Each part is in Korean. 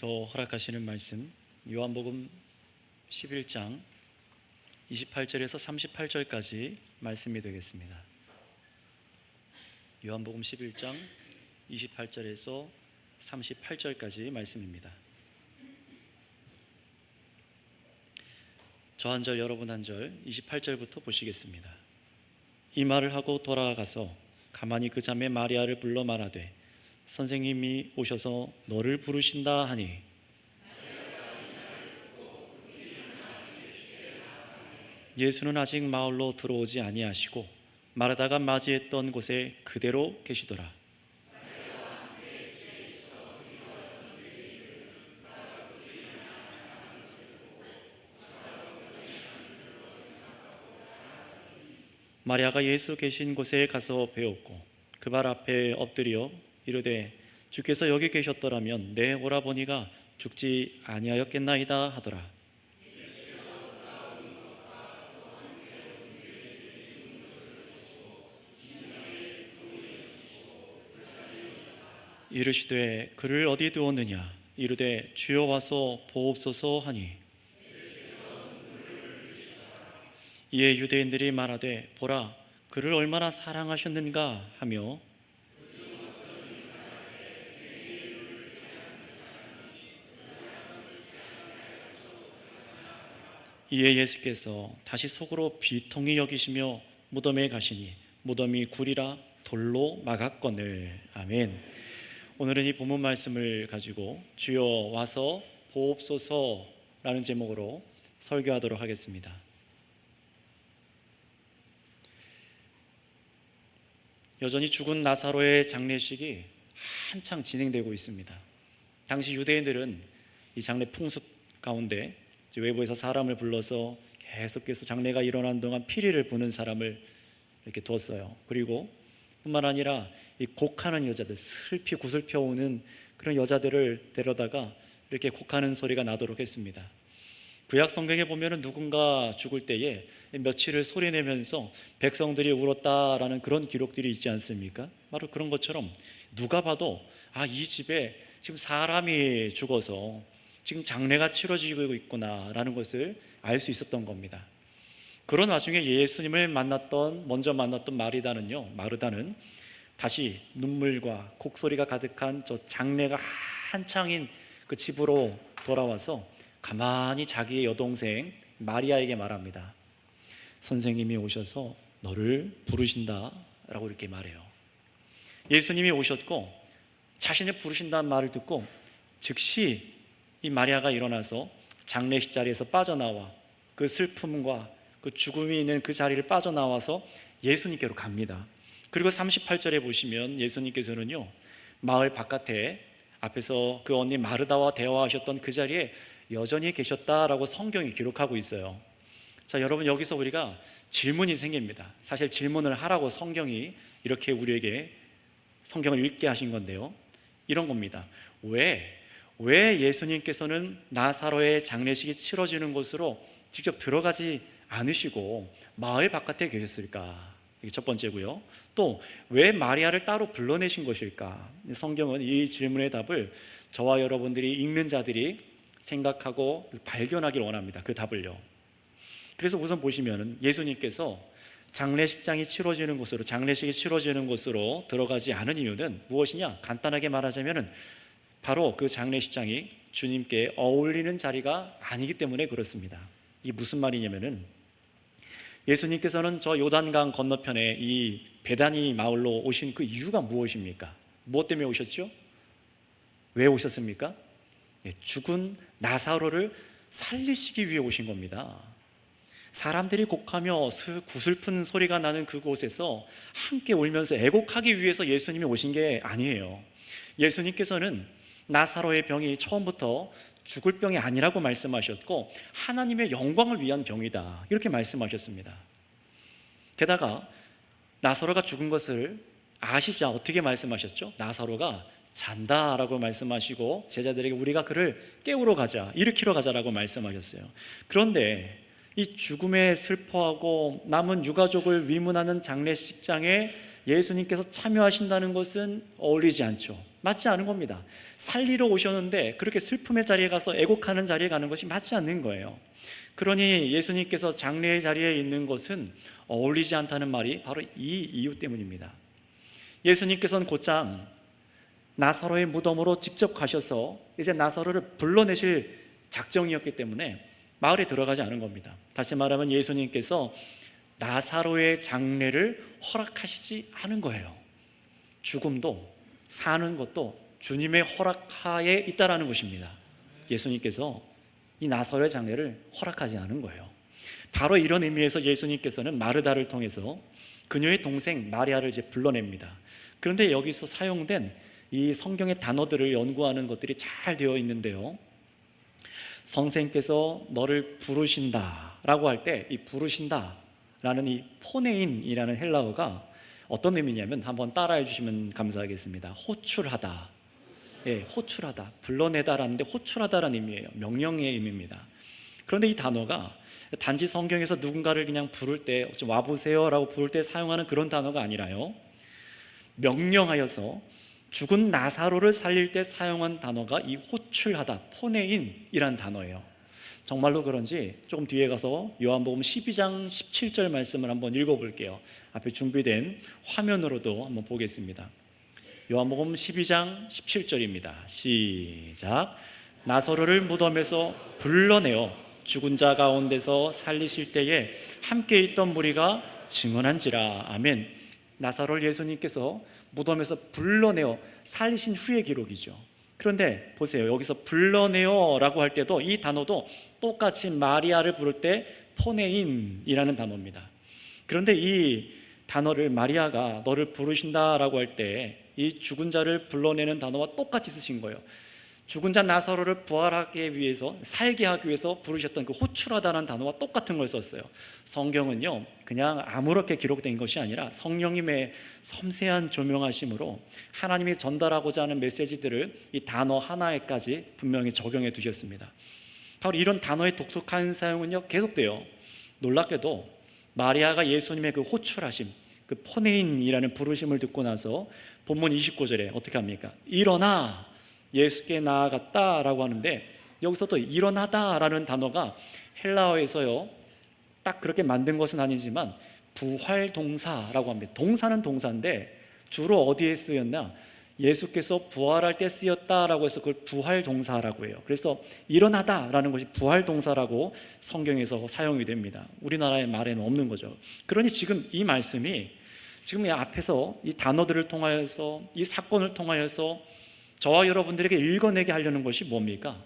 허락하시는 말씀 요한복음 11장 28절에서 38절까지 말씀이 되겠습니다. 요한복음 11장 28절에서 38절까지 말씀입니다. 저 한 절 여러분 한 절 28절부터 보시겠습니다. 이 말을 하고 돌아가서 가만히 그 자매 마리아를 불러 말하되 선생님이 오셔서 너를 부르신다 하니 예수는 아직 마을로 들어오지 아니하시고 마르다가 맞이했던 곳에 그대로 계시더라. 마리아가 예수 계신 곳에 가서 배웠고 그 발 앞에 엎드려 이르되 주께서 여기 계셨더라면 내 오라버니가 죽지 아니하였겠나이다 하더라. 이르시되 그를 어디 두었느냐 이르되 주여 와서 보옵소서 하니 이에 유대인들이 말하되 보라 그를 얼마나 사랑하셨는가 하며 이에 예수께서 다시 속으로 비통히 여기시며 무덤에 가시니 무덤이 굴이라 돌로 막았거늘. 아멘. 오늘은 이 본문 말씀을 가지고 주여 와서 보옵소서라는 제목으로 설교하도록 하겠습니다. 여전히 죽은 나사로의 장례식이 한창 진행되고 있습니다. 당시 유대인들은 이 장례 풍습 가운데 외부에서 사람을 불러서 계속해서 장례가 일어난 동안 피리를 부는 사람을 이렇게 두었어요. 그리고 뿐만 아니라 이 곡하는 여자들, 슬피 구슬펴 오는 그런 여자들을 데려다가 이렇게 곡하는 소리가 나도록 했습니다. 구약 성경에 보면은 누군가 죽을 때에 며칠을 소리내면서 백성들이 울었다라는 그런 기록들이 있지 않습니까? 바로 그런 것처럼 누가 봐도 이 집에 지금 사람이 죽어서 지금 장례가 치러지고 있구나라는 것을 알 수 있었던 겁니다. 그런 와중에 예수님을 먼저 만났던 마르다는 다시 눈물과 곡소리가 가득한 저 장례가 한창인 그 집으로 돌아와서 가만히 자기의 여동생 마리아에게 말합니다. 선생님이 오셔서 너를 부르신다 라고 이렇게 말해요. 예수님이 오셨고 자신을 부르신다는 말을 듣고 즉시 이 마리아가 일어나서 장례식 자리에서 빠져나와 그 슬픔과 그 죽음이 있는 그 자리를 빠져나와서 예수님께로 갑니다. 그리고 38절에 보시면 예수님께서는요 마을 바깥에 앞에서 그 언니 마르다와 대화하셨던 그 자리에 여전히 계셨다라고 성경이 기록하고 있어요. 자, 여러분 여기서 우리가 질문이 생깁니다. 사실 질문을 하라고 성경이 이렇게 우리에게 성경을 읽게 하신 건데요, 이런 겁니다. 왜 예수님께서는 나사로의 장례식이 치러지는 곳으로 직접 들어가지 않으시고 마을 바깥에 계셨을까? 이게 첫 번째고요. 또 왜 마리아를 따로 불러내신 것일까? 성경은 이 질문의 답을 저와 여러분들이 읽는 자들이 생각하고 발견하기를 원합니다. 그 답을요. 그래서 우선 보시면 예수님께서 장례식이 치러지는 곳으로 들어가지 않은 이유는 무엇이냐? 간단하게 말하자면 바로 그 장례식장이 주님께 어울리는 자리가 아니기 때문에 그렇습니다. 이게 무슨 말이냐면은 예수님께서는 저 요단강 건너편에 이 베다니 마을로 오신 그 이유가 무엇입니까? 무엇 때문에 오셨죠? 왜 오셨습니까? 죽은 나사로를 살리시기 위해 오신 겁니다. 사람들이 곡하며 구슬픈 소리가 나는 그곳에서 함께 울면서 애곡하기 위해서 예수님이 오신 게 아니에요. 예수님께서는 나사로의 병이 처음부터 죽을 병이 아니라고 말씀하셨고 하나님의 영광을 위한 병이다 이렇게 말씀하셨습니다. 게다가 나사로가 죽은 것을 아시자 어떻게 말씀하셨죠? 나사로가 잔다라고 말씀하시고 제자들에게 우리가 그를 깨우러 가자, 일으키러 가자라고 말씀하셨어요. 그런데 이 죽음에 슬퍼하고 남은 유가족을 위문하는 장례식장에 예수님께서 참여하신다는 것은 어울리지 않죠. 맞지 않은 겁니다. 살리러 오셨는데 그렇게 슬픔의 자리에 가서 애곡하는 자리에 가는 것이 맞지 않는 거예요. 그러니 예수님께서 장례의 자리에 있는 것은 어울리지 않다는 말이 바로 이 이유 때문입니다. 예수님께서는 곧장 나사로의 무덤으로 직접 가셔서 이제 나사로를 불러내실 작정이었기 때문에 마을에 들어가지 않은 겁니다. 다시 말하면 예수님께서 나사로의 장례를 허락하시지 않은 거예요. 죽음도 사는 것도 주님의 허락하에 있다라는 것입니다. 예수님께서 이 나사로의 장례를 허락하지 않은 거예요. 바로 이런 의미에서 예수님께서는 마르다를 통해서 그녀의 동생 마리아를 이제 불러냅니다. 그런데 여기서 사용된 이 성경의 단어들을 연구하는 것들이 잘 되어 있는데요, 선생님께서 너를 부르신다라고 할 때 이 부르신다라는 이 포네인이라는 헬라어가 어떤 의미냐면 한번 따라해 주시면 감사하겠습니다. 호출하다. 예, 호출하다. 불러내다라는데 호출하다라는 의미예요. 명령의 의미입니다. 그런데 이 단어가 단지 성경에서 누군가를 그냥 부를 때 좀 와보세요라고 부를 때 사용하는 그런 단어가 아니라요, 명령하여서 죽은 나사로를 살릴 때 사용한 단어가 이 호출하다, 포네인이라는 단어예요. 정말로 그런지 조금 뒤에 가서 요한복음 12장 17절 말씀을 한번 읽어볼게요. 앞에 준비된 화면으로도 한번 보겠습니다. 요한복음 12장 17절입니다. 시작. 나사로를 무덤에서 불러내어 죽은 자 가운데서 살리실 때에 함께 있던 무리가 증언한지라. 아멘. 나사로를 예수님께서 무덤에서 불러내어 살리신 후의 기록이죠. 그런데 보세요, 여기서 불러내어라고 할 때도 이 단어도 똑같이 마리아를 부를 때 포네인이라는 단어입니다. 그런데 이 단어를 마리아가 너를 부르신다라고 할 때 이 죽은 자를 불러내는 단어와 똑같이 쓰신 거예요. 죽은 자 나사로를 부활하기 위해서, 살게 하기 위해서 부르셨던 그 호출하다는 단어와 똑같은 걸 썼어요. 성경은요, 그냥 아무렇게 기록된 것이 아니라 성령님의 섬세한 조명하심으로 하나님이 전달하고자 하는 메시지들을 이 단어 하나에까지 분명히 적용해 두셨습니다. 바로 이런 단어의 독특한 사용은요, 계속돼요. 놀랍게도 마리아가 예수님의 그 호출하심, 그 포네인이라는 부르심을 듣고 나서 본문 29절에 어떻게 합니까? 일어나 예수께 나아갔다라고 하는데, 여기서 또 일어나다라는 단어가 헬라어에서요, 딱 그렇게 만든 것은 아니지만 부활 동사라고 합니다. 동사는 동사인데 주로 어디에 쓰였나? 예수께서 부활할 때 쓰였다라고 해서 그걸 부활 동사라고 해요. 그래서 일어나다라는 것이 부활 동사라고 성경에서 사용이 됩니다. 우리나라의 말에는 없는 거죠. 그러니 지금 이 말씀이 지금 이 앞에서 이 단어들을 통하여서, 이 사건을 통하여서 저와 여러분들에게 읽어내게 하려는 것이 뭡니까?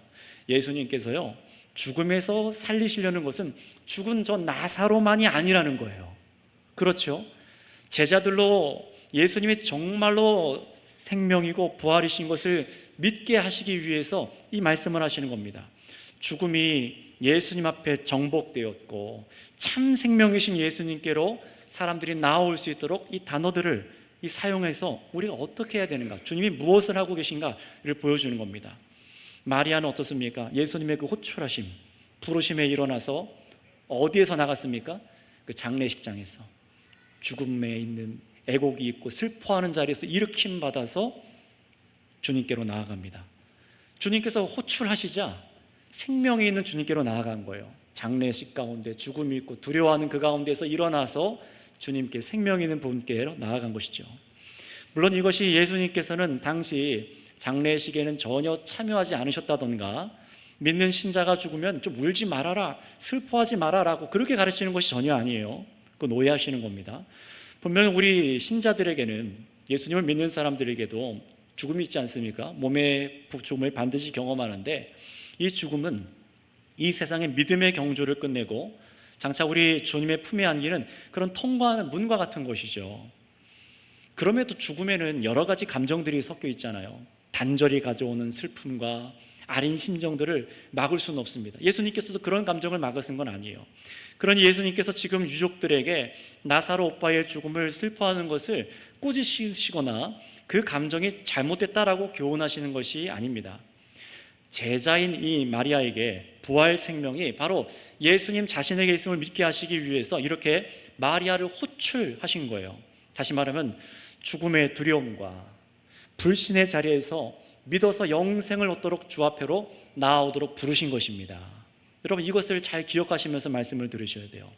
예수님께서요, 죽음에서 살리시려는 것은 죽은 저 나사로만이 아니라는 거예요. 그렇죠? 제자들로 예수님이 정말로 생명이고 부활이신 것을 믿게 하시기 위해서 이 말씀을 하시는 겁니다. 죽음이 예수님 앞에 정복되었고 참 생명이신 예수님께로 사람들이 나아올 수 있도록 이 단어들을 사용해서 우리가 어떻게 해야 되는가, 주님이 무엇을 하고 계신가를 보여주는 겁니다. 마리아는 어떻습니까? 예수님의 그 호출하심, 부르심에 일어나서 어디에서 나갔습니까? 그 장례식장에서 죽음에 있는 애곡이 있고 슬퍼하는 자리에서 일으킴 받아서 주님께로 나아갑니다. 주님께서 호출하시자 생명이 있는 주님께로 나아간 거예요. 장례식 가운데 죽음이 있고 두려워하는 그 가운데서 일어나서 주님께, 생명 있는 분께로 나아간 것이죠. 물론 이것이 예수님께서는 당시 장례식에는 전혀 참여하지 않으셨다던가, 믿는 신자가 죽으면 좀 울지 말아라, 슬퍼하지 말아라고 그렇게 가르치는 것이 전혀 아니에요. 그거 오해하시는 겁니다. 분명히 우리 신자들에게는, 예수님을 믿는 사람들에게도 죽음이 있지 않습니까? 몸의 죽음을 반드시 경험하는데, 이 죽음은 이 세상의 믿음의 경주를 끝내고 장차 우리 주님의 품에 안기는 그런 통과하는 문과 같은 것이죠. 그럼에도 죽음에는 여러 가지 감정들이 섞여 있잖아요. 단절이 가져오는 슬픔과 아린 심정들을 막을 수는 없습니다. 예수님께서도 그런 감정을 막으신 건 아니에요. 그러니 예수님께서 지금 유족들에게 나사로 오빠의 죽음을 슬퍼하는 것을 꾸짖으시거나 그 감정이 잘못됐다라고 교훈하시는 것이 아닙니다. 제자인 이 마리아에게 부활 생명이 바로 예수님 자신에게 있음을 믿게 하시기 위해서 이렇게 마리아를 호출하신 거예요. 다시 말하면 죽음의 두려움과 불신의 자리에서 믿어서 영생을 얻도록 주 앞에로 나아오도록 부르신 것입니다. 여러분, 이것을 잘 기억하시면서 말씀을 들으셔야 돼요.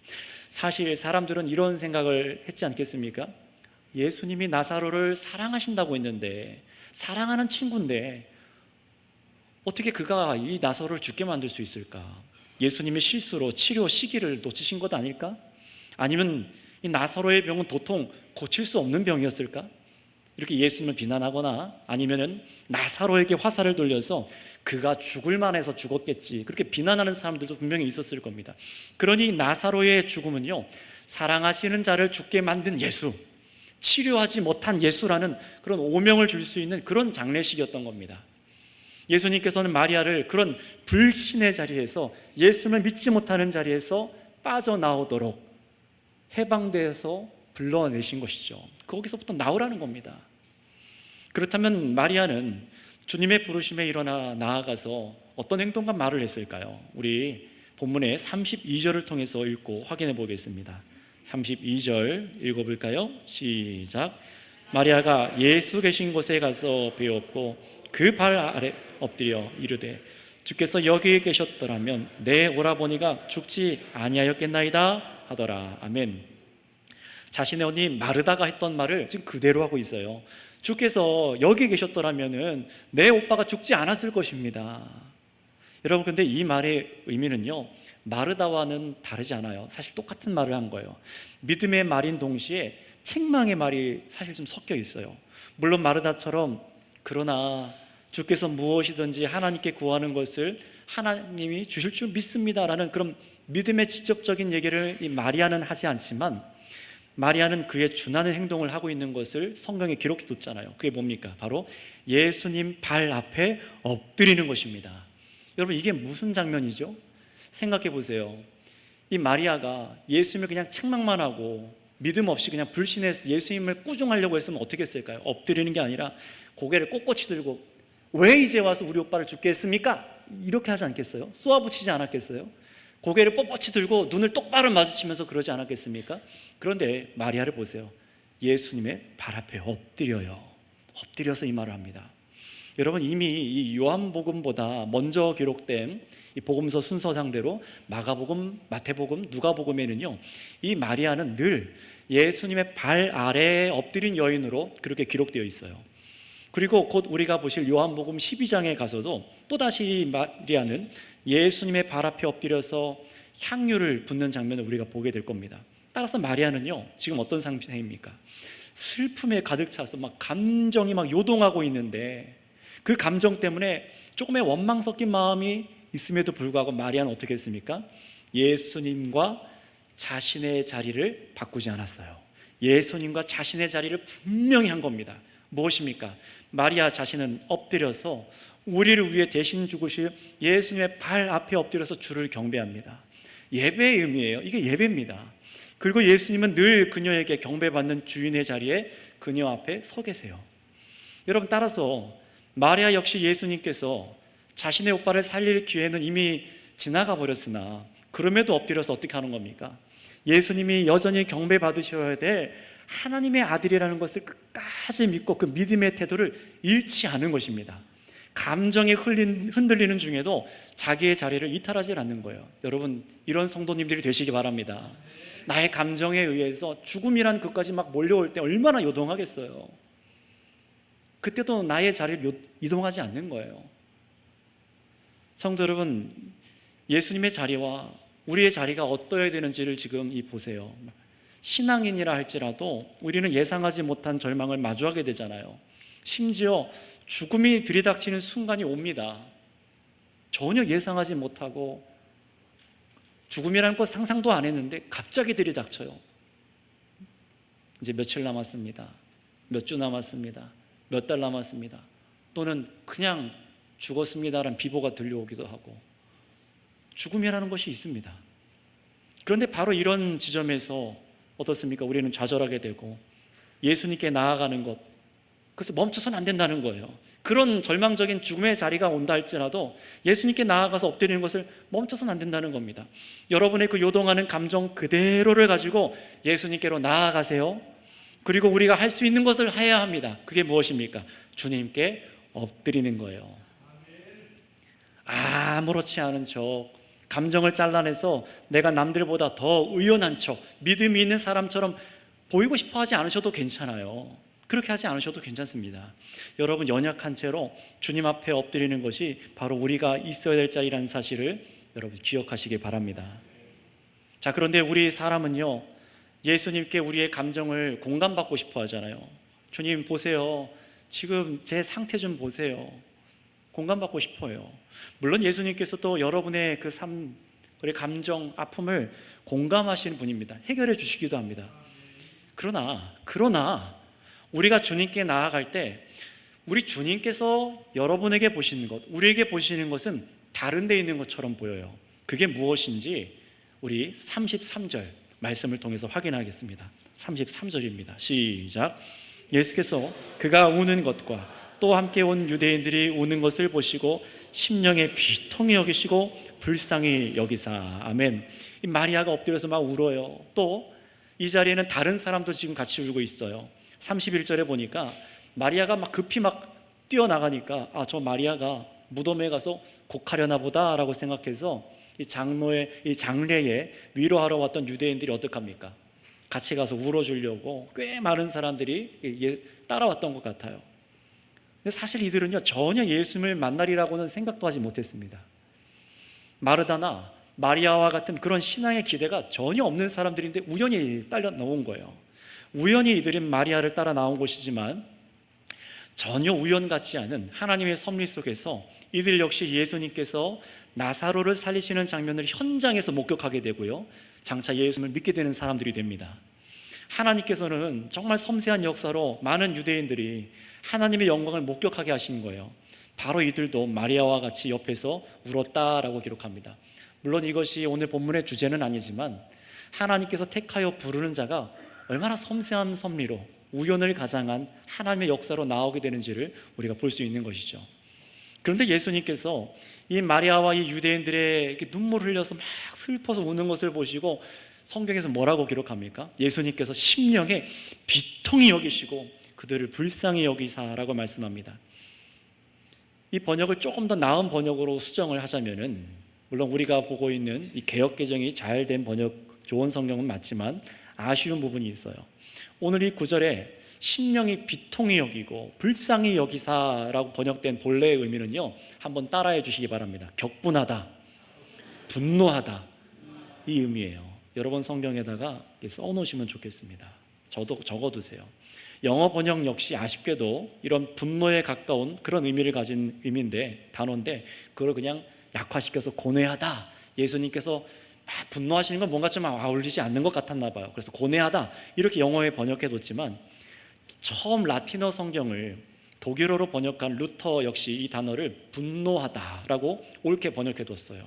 사실 사람들은 이런 생각을 했지 않겠습니까? 예수님이 나사로를 사랑하신다고 했는데, 사랑하는 친구인데 어떻게 그가 이 나사로를 죽게 만들 수 있을까? 예수님의 실수로 치료 시기를 놓치신 것 아닐까? 아니면 이 나사로의 병은 도통 고칠 수 없는 병이었을까? 이렇게 예수님을 비난하거나, 아니면은 나사로에게 화살을 돌려서 그가 죽을 만해서 죽었겠지, 그렇게 비난하는 사람들도 분명히 있었을 겁니다. 그러니 나사로의 죽음은요, 사랑하시는 자를 죽게 만든 예수, 치료하지 못한 예수라는 그런 오명을 줄 수 있는 그런 장례식이었던 겁니다. 예수님께서는 마리아를 그런 불신의 자리에서, 예수님을 믿지 못하는 자리에서 빠져나오도록 해방되어서 불러내신 것이죠. 거기서부터 나오라는 겁니다. 그렇다면 마리아는 주님의 부르심에 일어나 나아가서 어떤 행동과 말을 했을까요? 우리 본문의 32절을 통해서 읽고 확인해 보겠습니다. 32절 읽어볼까요? 시작. 마리아가 예수 계신 곳에 가서 배웠고 그 발 아래 엎드려 이르되 주께서 여기 계셨더라면 내 오라버니가 죽지 아니하였겠나이다 하더라. 아멘. 자신의 언니 마르다가 했던 말을 지금 그대로 하고 있어요. 주께서 여기 계셨더라면 내 오빠가 죽지 않았을 것입니다. 여러분, 근데 이 말의 의미는요, 마르다와는 다르지 않아요. 사실 똑같은 말을 한 거예요. 믿음의 말인 동시에 책망의 말이 사실 좀 섞여 있어요. 물론 마르다처럼, 그러나 주께서 무엇이든지 하나님께 구하는 것을 하나님이 주실 줄 믿습니다라는 그런 믿음의 직접적인 얘기를 이 마리아는 하지 않지만, 마리아는 그에 준하는 행동을 하고 있는 것을 성경에 기록해 뒀잖아요. 그게 뭡니까? 바로 예수님 발 앞에 엎드리는 것입니다. 여러분, 이게 무슨 장면이죠? 생각해 보세요. 이 마리아가 예수님을 그냥 책망만 하고 믿음 없이 그냥 불신해서 예수님을 꾸중하려고 했으면 어떻게 했을까요? 엎드리는 게 아니라 고개를 꼿꼿이 들고 왜 이제 와서 우리 오빠를 죽게 했습니까? 이렇게 하지 않겠어요? 쏘아붙이지 않았겠어요? 고개를 뻣뻣이 들고 눈을 똑바로 마주치면서 그러지 않았겠습니까? 그런데 마리아를 보세요. 예수님의 발 앞에 엎드려요. 엎드려서 이 말을 합니다. 여러분, 이미 이 요한복음보다 먼저 기록된 이 복음서 순서상대로 마가복음, 마태복음, 누가복음에는요, 이 마리아는 늘 예수님의 발 아래에 엎드린 여인으로 그렇게 기록되어 있어요. 그리고 곧 우리가 보실 요한복음 12장에 가서도 또다시 마리아는 예수님의 발 앞에 엎드려서 향유를 붓는 장면을 우리가 보게 될 겁니다. 따라서 마리아는요, 지금 어떤 상태입니까? 슬픔에 가득 차서 막 감정이 막 요동하고 있는데, 그 감정 때문에 조금의 원망 섞인 마음이 있음에도 불구하고 마리아는 어떻게 했습니까? 예수님과 자신의 자리를 바꾸지 않았어요. 예수님과 자신의 자리를 분명히 한 겁니다. 무엇입니까? 마리아 자신은 엎드려서 우리를 위해 대신 죽으실 예수님의 발 앞에 엎드려서 주를 경배합니다. 예배의 의미예요. 이게 예배입니다. 그리고 예수님은 늘 그녀에게 경배받는 주인의 자리에 그녀 앞에 서 계세요. 여러분, 따라서 마리아 역시 예수님께서 자신의 오빠를 살릴 기회는 이미 지나가 버렸으나 그럼에도 엎드려서 어떻게 하는 겁니까? 예수님이 여전히 경배받으셔야 될 하나님의 아들이라는 것을 끝까지 믿고 그 믿음의 태도를 잃지 않은 것입니다. 감정에 흔들리는 중에도 자기의 자리를 이탈하지 않는 거예요. 여러분, 이런 성도님들이 되시기 바랍니다. 나의 감정에 의해서 죽음이란 것까지 막 몰려올 때 얼마나 요동하겠어요. 그때도 나의 자리를 이동하지 않는 거예요. 성도 여러분, 예수님의 자리와 우리의 자리가 어떠해야 되는지를 지금 보세요. 신앙인이라 할지라도 우리는 예상하지 못한 절망을 마주하게 되잖아요. 심지어 죽음이 들이닥치는 순간이 옵니다. 전혀 예상하지 못하고 죽음이라는 것 상상도 안 했는데 갑자기 들이닥쳐요. 이제 며칠 남았습니다. 몇 주 남았습니다. 몇 달 남았습니다. 또는 그냥 죽었습니다라는 비보가 들려오기도 하고, 죽음이라는 것이 있습니다. 그런데 바로 이런 지점에서 어떻습니까? 우리는 좌절하게 되고 예수님께 나아가는 것, 그래서 멈춰서는 안 된다는 거예요. 그런 절망적인 죽음의 자리가 온다 할지라도 예수님께 나아가서 엎드리는 것을 멈춰서는 안 된다는 겁니다. 여러분의 그 요동하는 감정 그대로를 가지고 예수님께로 나아가세요. 그리고 우리가 할 수 있는 것을 해야 합니다. 그게 무엇입니까? 주님께 엎드리는 거예요. 아무렇지 않은 척, 감정을 잘라내서 내가 남들보다 더 의연한 척, 믿음이 있는 사람처럼 보이고 싶어 하지 않으셔도 괜찮아요. 그렇게 하지 않으셔도 괜찮습니다. 여러분, 연약한 채로 주님 앞에 엎드리는 것이 바로 우리가 있어야 될 자리라는 사실을 여러분 기억하시기 바랍니다. 자, 그런데 우리 사람은요, 예수님께 우리의 감정을 공감받고 싶어 하잖아요. 주님 보세요, 지금 제 상태 좀 보세요. 공감받고 싶어요. 물론 예수님께서 또 여러분의 그 삶, 우리 감정, 아픔을 공감하시는 분입니다. 해결해 주시기도 합니다. 그러나 우리가 주님께 나아갈 때 우리 주님께서 여러분에게 보시는 것, 우리에게 보시는 것은 다른 데 있는 것처럼 보여요. 그게 무엇인지 우리 33절 말씀을 통해서 확인하겠습니다. 33절입니다. 시작. 예수께서 그가 우는 것과 또 함께 온 유대인들이 우는 것을 보시고 심령에 비통히 여기시고 불쌍히 여기사. 아멘. 이 마리아가 엎드려서 막 울어요. 또 이 자리에는 다른 사람도 지금 같이 울고 있어요. 31절에 보니까 마리아가 막 급히 막 뛰어나가니까 저 마리아가 무덤에 가서 곡하려나 보다라고 생각해서 이 장례에 위로하러 왔던 유대인들이 어떡합니까? 같이 가서 울어주려고 꽤 많은 사람들이 따라왔던 것 같아요. 근데 사실 이들은요, 전혀 예수님을 만나리라고는 생각도 하지 못했습니다. 마르다나 마리아와 같은 그런 신앙의 기대가 전혀 없는 사람들인데 우연히 딸려 나온 거예요. 우연히 이들은 마리아를 따라 나온 것이지만 전혀 우연 같지 않은 하나님의 섭리 속에서 이들 역시 예수님께서 나사로를 살리시는 장면을 현장에서 목격하게 되고요, 장차 예수님을 믿게 되는 사람들이 됩니다. 하나님께서는 정말 섬세한 역사로 많은 유대인들이 하나님의 영광을 목격하게 하신 거예요. 바로 이들도 마리아와 같이 옆에서 울었다라고 기록합니다. 물론 이것이 오늘 본문의 주제는 아니지만 하나님께서 택하여 부르는 자가 얼마나 섬세한 섭리로 우연을 가장한 하나님의 역사로 나오게 되는지를 우리가 볼 수 있는 것이죠. 그런데 예수님께서 이 마리아와 이 유대인들의 눈물을 흘려서 막 슬퍼서 우는 것을 보시고 성경에서 뭐라고 기록합니까? 예수님께서 심령에 비통히 여기시고 그들을 불쌍히 여기사라고 말씀합니다. 이 번역을 조금 더 나은 번역으로 수정을 하자면은, 물론 우리가 보고 있는 이 개역개정이 잘 된 번역, 좋은 성경은 맞지만 아쉬운 부분이 있어요. 오늘 이 구절에 심령이 비통히 여기고 불쌍히 여기사라고 번역된 본래의 의미는요, 한번 따라해 주시기 바랍니다. 격분하다, 분노하다, 이 의미예요. 여러분 성경에다가 써놓으시면 좋겠습니다. 저도 적어두세요. 영어 번역 역시 아쉽게도 이런 분노에 가까운 그런 의미를 가진 단어인데 그걸 그냥 약화시켜서 고뇌하다, 예수님께서 분노하시는 건 뭔가 좀 어울리지 않는 것 같았나 봐요. 그래서 고뇌하다 이렇게 영어에 번역해뒀지만 처음 라틴어 성경을 독일어로 번역한 루터 역시 이 단어를 분노하다라고 옳게 번역해뒀어요.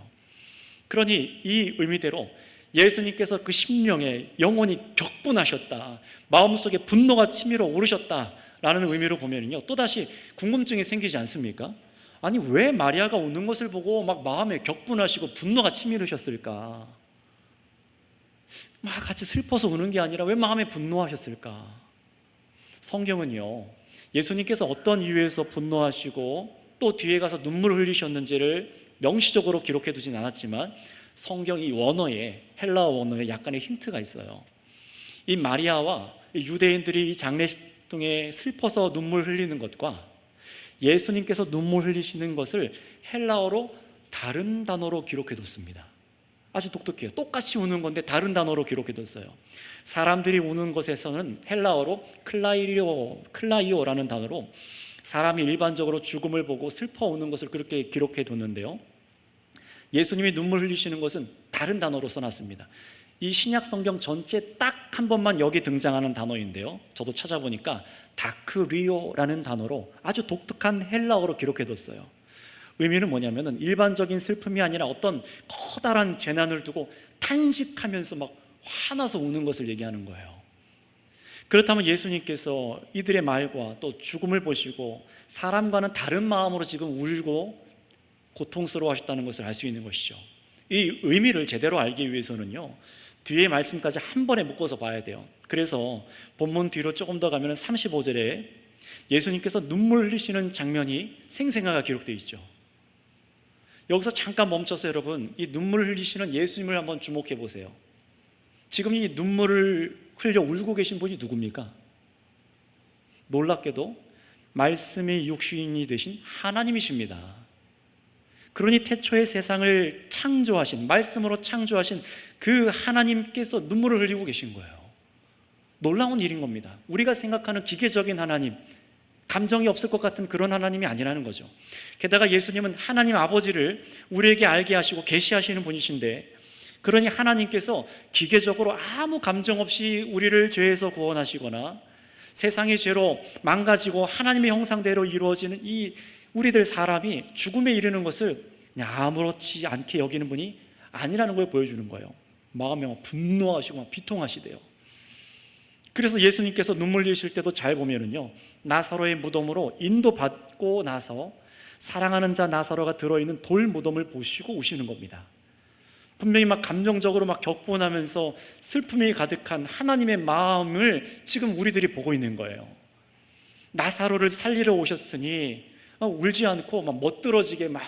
그러니 이 의미대로 예수님께서 그 심령에 영원히 격분하셨다, 마음속에 분노가 치밀어 오르셨다라는 의미로 보면요, 또다시 궁금증이 생기지 않습니까? 아니, 왜 마리아가 우는 것을 보고 막 마음에 격분하시고 분노가 치밀으셨을까? 막 같이 슬퍼서 우는 게 아니라 왜 마음에 분노하셨을까? 성경은요, 예수님께서 어떤 이유에서 분노하시고 또 뒤에 가서 눈물을 흘리셨는지를 명시적으로 기록해 두진 않았지만 성경 이 원어에, 헬라어 원어에 약간의 힌트가 있어요. 이 마리아와 유대인들이 이 장례식동에 슬퍼서 눈물 흘리는 것과 예수님께서 눈물 흘리시는 것을 헬라어로 다른 단어로 기록해뒀습니다. 아주 독특해요. 똑같이 우는 건데 다른 단어로 기록해뒀어요. 사람들이 우는 것에서는 헬라어로 클라이오라는 단어로 사람이 일반적으로 죽음을 보고 슬퍼 우는 것을 그렇게 기록해뒀는데요, 예수님이 눈물 흘리시는 것은 다른 단어로 써놨습니다. 이 신약 성경 전체 딱 한 번만 여기 등장하는 단어인데요, 저도 찾아보니까 다크리오라는 단어로 아주 독특한 헬라어로 기록해뒀어요. 의미는 뭐냐면은 일반적인 슬픔이 아니라 어떤 커다란 재난을 두고 탄식하면서 막 화나서 우는 것을 얘기하는 거예요. 그렇다면 예수님께서 이들의 말과 또 죽음을 보시고 사람과는 다른 마음으로 지금 울고 고통스러워 하셨다는 것을 알 수 있는 것이죠. 이 의미를 제대로 알기 위해서는요, 뒤에 말씀까지 한 번에 묶어서 봐야 돼요. 그래서 본문 뒤로 조금 더 가면 35절에 예수님께서 눈물 흘리시는 장면이 생생하게 기록되어 있죠. 여기서 잠깐 멈춰서 여러분, 이 눈물 흘리시는 예수님을 한번 주목해 보세요. 지금 이 눈물을 흘려 울고 계신 분이 누굽니까? 놀랍게도 말씀이 육신이 되신 하나님이십니다. 그러니 태초에 세상을 창조하신, 말씀으로 창조하신 그 하나님께서 눈물을 흘리고 계신 거예요. 놀라운 일인 겁니다. 우리가 생각하는 기계적인 하나님, 감정이 없을 것 같은 그런 하나님이 아니라는 거죠. 게다가 예수님은 하나님 아버지를 우리에게 알게 하시고 계시하시는 분이신데, 그러니 하나님께서 기계적으로 아무 감정 없이 우리를 죄에서 구원하시거나 세상의 죄로 망가지고 하나님의 형상대로 이루어지는 이 우리들 사람이 죽음에 이르는 것을 그냥 아무렇지 않게 여기는 분이 아니라는 걸 보여주는 거예요. 마음에 막 분노하시고 막 비통하시대요. 그래서 예수님께서 눈물 흘리실 때도 잘 보면은요, 나사로의 무덤으로 인도받고 나서 사랑하는 자 나사로가 들어있는 돌 무덤을 보시고 우시는 겁니다. 분명히 막 감정적으로 막 격분하면서 슬픔이 가득한 하나님의 마음을 지금 우리들이 보고 있는 거예요. 나사로를 살리러 오셨으니 울지 않고 막 멋들어지게 막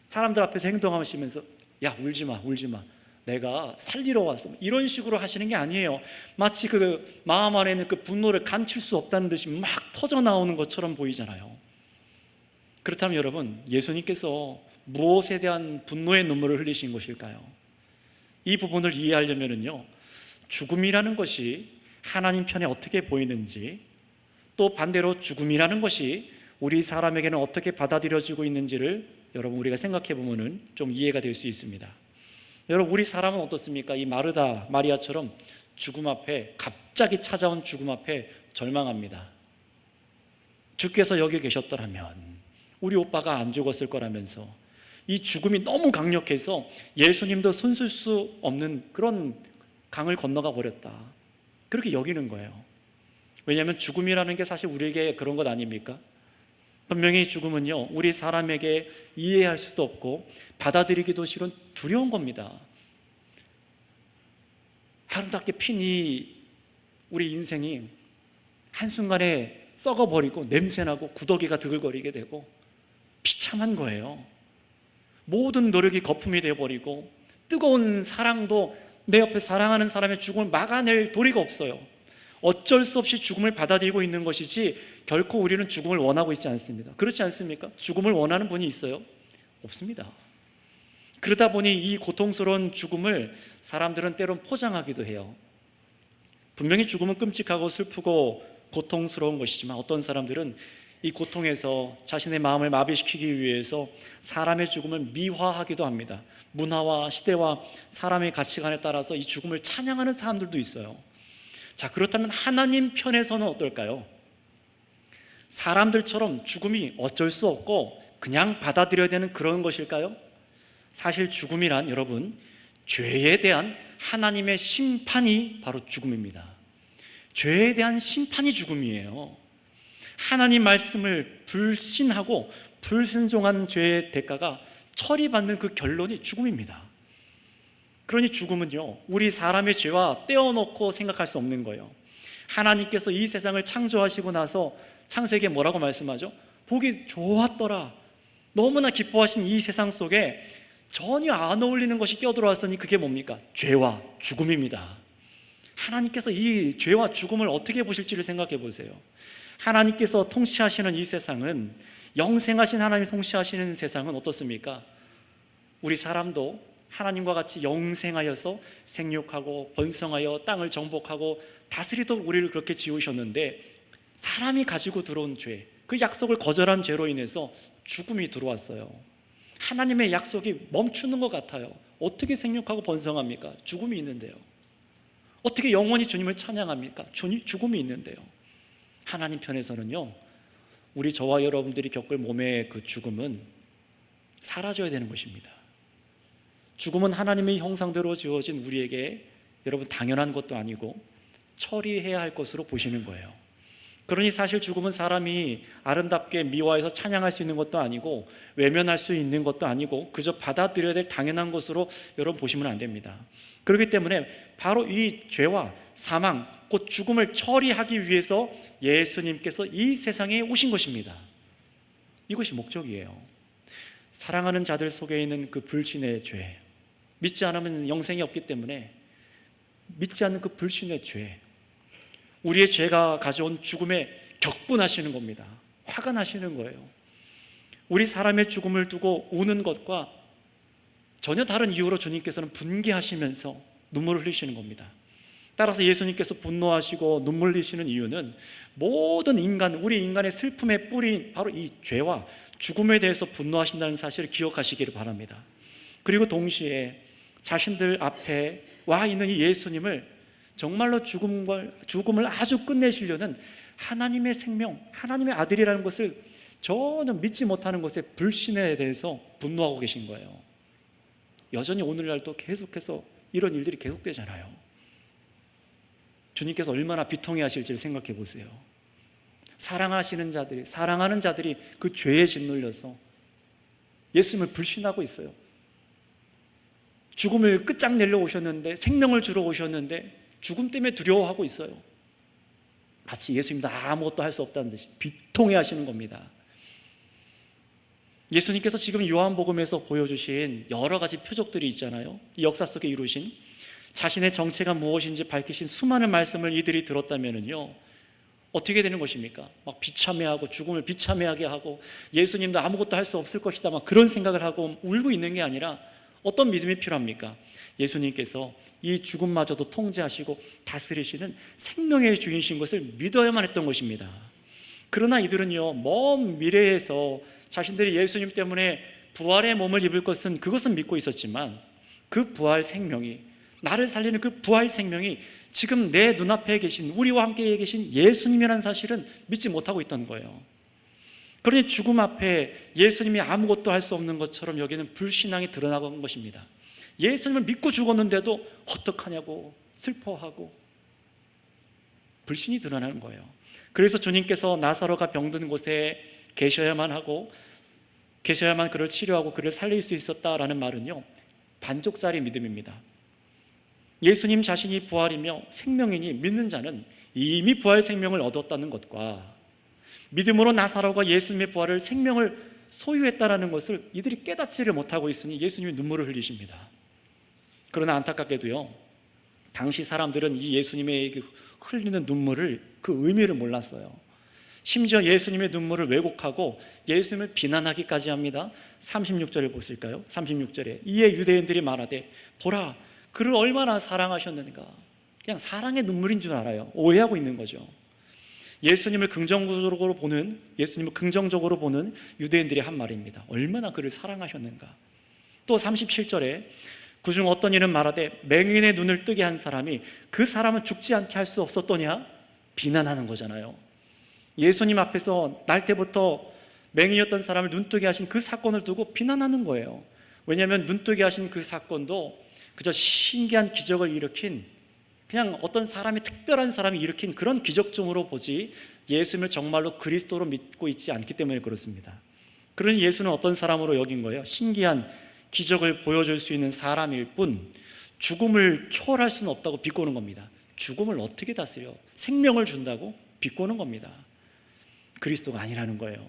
사람들 앞에서 행동하시면서 야, 울지 마, 울지 마, 내가 살리러 왔어, 이런 식으로 하시는 게 아니에요. 마치 그 마음 안에 있는 그 분노를 감출 수 없다는 듯이 막 터져 나오는 것처럼 보이잖아요. 그렇다면 여러분, 예수님께서 무엇에 대한 분노의 눈물을 흘리신 것일까요? 이 부분을 이해하려면요, 죽음이라는 것이 하나님 편에 어떻게 보이는지, 또 반대로 죽음이라는 것이 우리 사람에게는 어떻게 받아들여지고 있는지를 여러분 우리가 생각해 보면은 좀 이해가 될 수 있습니다. 여러분, 우리 사람은 어떻습니까? 이 마르다 마리아처럼 죽음 앞에, 갑자기 찾아온 죽음 앞에 절망합니다. 주께서 여기 계셨더라면 우리 오빠가 안 죽었을 거라면서, 이 죽음이 너무 강력해서 예수님도 손쓸 수 없는 그런 강을 건너가 버렸다, 그렇게 여기는 거예요. 왜냐하면 죽음이라는 게 사실 우리에게 그런 것 아닙니까? 분명히 죽음은요, 우리 사람에게 이해할 수도 없고 받아들이기도 싫은 두려운 겁니다. 아름답게 핀 이 우리 인생이 한순간에 썩어버리고 냄새나고 구더기가 드글거리게 되고 비참한 거예요. 모든 노력이 거품이 되어버리고 뜨거운 사랑도 내 옆에 사랑하는 사람의 죽음을 막아낼 도리가 없어요. 어쩔 수 없이 죽음을 받아들이고 있는 것이지 결코 우리는 죽음을 원하고 있지 않습니다. 그렇지 않습니까? 죽음을 원하는 분이 있어요? 없습니다. 그러다 보니 이 고통스러운 죽음을 사람들은 때론 포장하기도 해요. 분명히 죽음은 끔찍하고 슬프고 고통스러운 것이지만 어떤 사람들은 이 고통에서 자신의 마음을 마비시키기 위해서 사람의 죽음을 미화하기도 합니다. 문화와 시대와 사람의 가치관에 따라서 이 죽음을 찬양하는 사람들도 있어요. 자, 그렇다면 하나님 편에서는 어떨까요? 사람들처럼 죽음이 어쩔 수 없고 그냥 받아들여야 되는 그런 것일까요? 사실 죽음이란 여러분, 죄에 대한 하나님의 심판이 바로 죽음입니다. 죄에 대한 심판이 죽음이에요. 하나님 말씀을 불신하고 불순종한 죄의 대가가 처리받는 그 결론이 죽음입니다. 그러니 죽음은요, 우리 사람의 죄와 떼어놓고 생각할 수 없는 거예요. 하나님께서 이 세상을 창조하시고 나서 창세기에 뭐라고 말씀하죠? 보기 좋았더라. 너무나 기뻐하신 이 세상 속에 전혀 안 어울리는 것이 껴들어왔으니 그게 뭡니까? 죄와 죽음입니다. 하나님께서 이 죄와 죽음을 어떻게 보실지를 생각해 보세요. 하나님께서 통치하시는 이 세상은, 영생하신 하나님이 통치하시는 세상은 어떻습니까? 우리 사람도 하나님과 같이 영생하여서 생육하고 번성하여 땅을 정복하고 다스리도록 우리를 그렇게 지으셨는데, 사람이 가지고 들어온 죄, 그 약속을 거절한 죄로 인해서 죽음이 들어왔어요. 하나님의 약속이 멈추는 것 같아요. 어떻게 생육하고 번성합니까? 죽음이 있는데요. 어떻게 영원히 주님을 찬양합니까? 죽음이 있는데요. 하나님 편에서는요, 우리 저와 여러분들이 겪을 몸의 그 죽음은 사라져야 되는 것입니다. 죽음은 하나님의 형상대로 지어진 우리에게 여러분 당연한 것도 아니고 처리해야 할 것으로 보시는 거예요. 그러니 사실 죽음은 사람이 아름답게 미화해서 찬양할 수 있는 것도 아니고 외면할 수 있는 것도 아니고 그저 받아들여야 될 당연한 것으로 여러분 보시면 안 됩니다. 그렇기 때문에 바로 이 죄와 사망, 곧 죽음을 처리하기 위해서 예수님께서 이 세상에 오신 것입니다. 이것이 목적이에요. 사랑하는 자들 속에 있는 그 불신의 죄, 믿지 않으면 영생이 없기 때문에 믿지 않는 그 불신의 죄, 우리의 죄가 가져온 죽음에 격분하시는 겁니다. 화가 나시는 거예요. 우리 사람의 죽음을 두고 우는 것과 전혀 다른 이유로 주님께서는 분개하시면서 눈물을 흘리시는 겁니다. 따라서 예수님께서 분노하시고 눈물 흘리시는 이유는 모든 인간, 우리 인간의 슬픔의 뿌리인 바로 이 죄와 죽음에 대해서 분노하신다는 사실을 기억하시기를 바랍니다. 그리고 동시에 자신들 앞에 와 있는 이 예수님을 정말로 죽음을 아주 끝내시려는 하나님의 생명, 하나님의 아들이라는 것을 전혀 믿지 못하는 것에 불신에 대해서 분노하고 계신 거예요. 여전히 오늘날도 계속해서 이런 일들이 계속되잖아요. 주님께서 얼마나 비통해 하실지를 생각해 보세요. 사랑하는 자들이 그 죄에 짓눌려서 예수님을 불신하고 있어요. 죽음을 끝장내려 오셨는데, 생명을 주러 오셨는데 죽음 때문에 두려워하고 있어요. 마치 예수님도 아무것도 할 수 없다는 듯이 비통해 하시는 겁니다. 예수님께서 지금 요한복음에서 보여주신 여러 가지 표적들이 있잖아요. 이 역사 속에 이루신 자신의 정체가 무엇인지 밝히신 수많은 말씀을 이들이 들었다면요, 어떻게 되는 것입니까? 막 비참해하고 죽음을 비참해하게 하고 예수님도 아무것도 할 수 없을 것이다, 막 그런 생각을 하고 울고 있는 게 아니라 어떤 믿음이 필요합니까? 예수님께서 이 죽음마저도 통제하시고 다스리시는 생명의 주인이신 것을 믿어야만 했던 것입니다. 그러나 이들은요, 먼 미래에서 자신들이 예수님 때문에 부활의 몸을 입을 것은 그것은 믿고 있었지만 그 부활 생명이, 나를 살리는 그 부활 생명이 지금 내 눈앞에 계신, 우리와 함께 계신 예수님이라는 사실은 믿지 못하고 있던 거예요. 그러니 죽음 앞에 예수님이 아무것도 할 수 없는 것처럼 여기는 불신앙이 드러나는 것입니다. 예수님을 믿고 죽었는데도 어떡하냐고 슬퍼하고 불신이 드러나는 거예요. 그래서 주님께서 나사로가 병든 곳에 계셔야만 그를 치료하고 그를 살릴 수 있었다라는 말은요, 반쪽짜리 믿음입니다. 예수님 자신이 부활이며 생명이니 믿는 자는 이미 부활 생명을 얻었다는 것과 믿음으로 나사로가 예수님의 부활을, 생명을 소유했다는 것을 이들이 깨닫지를 못하고 있으니 예수님이 눈물을 흘리십니다. 그러나 안타깝게도요, 당시 사람들은 이 예수님의 흘리는 눈물을, 그 의미를 몰랐어요. 심지어 예수님의 눈물을 왜곡하고 예수님을 비난하기까지 합니다. 36절을 보실까요? 36절에 이에 유대인들이 말하되 보라, 그를 얼마나 사랑하셨는가. 그냥 사랑의 눈물인 줄 알아요. 오해하고 있는 거죠. 예수님을 긍정적으로 보는 유대인들이 한 말입니다. 얼마나 그를 사랑하셨는가. 또 37절에 그중 어떤 이는 말하되 맹인의 눈을 뜨게 한 사람이 그 사람은 죽지 않게 할 수 없었더냐, 비난하는 거잖아요. 예수님 앞에서 날 때부터 맹인이었던 사람을 눈뜨게 하신 그 사건을 두고 비난하는 거예요. 왜냐하면 눈뜨게 하신 그 사건도 그저 신기한 기적을 일으킨, 그냥 어떤 사람이, 특별한 사람이 일으킨 그런 기적종으로 보지 예수님을 정말로 그리스도로 믿고 있지 않기 때문에 그렇습니다. 그러니 예수는 어떤 사람으로 여긴 거예요? 신기한 기적을 보여줄 수 있는 사람일 뿐 죽음을 초월할 수는 없다고 비꼬는 겁니다. 죽음을 어떻게 다스려? 생명을 준다고 비꼬는 겁니다. 그리스도가 아니라는 거예요.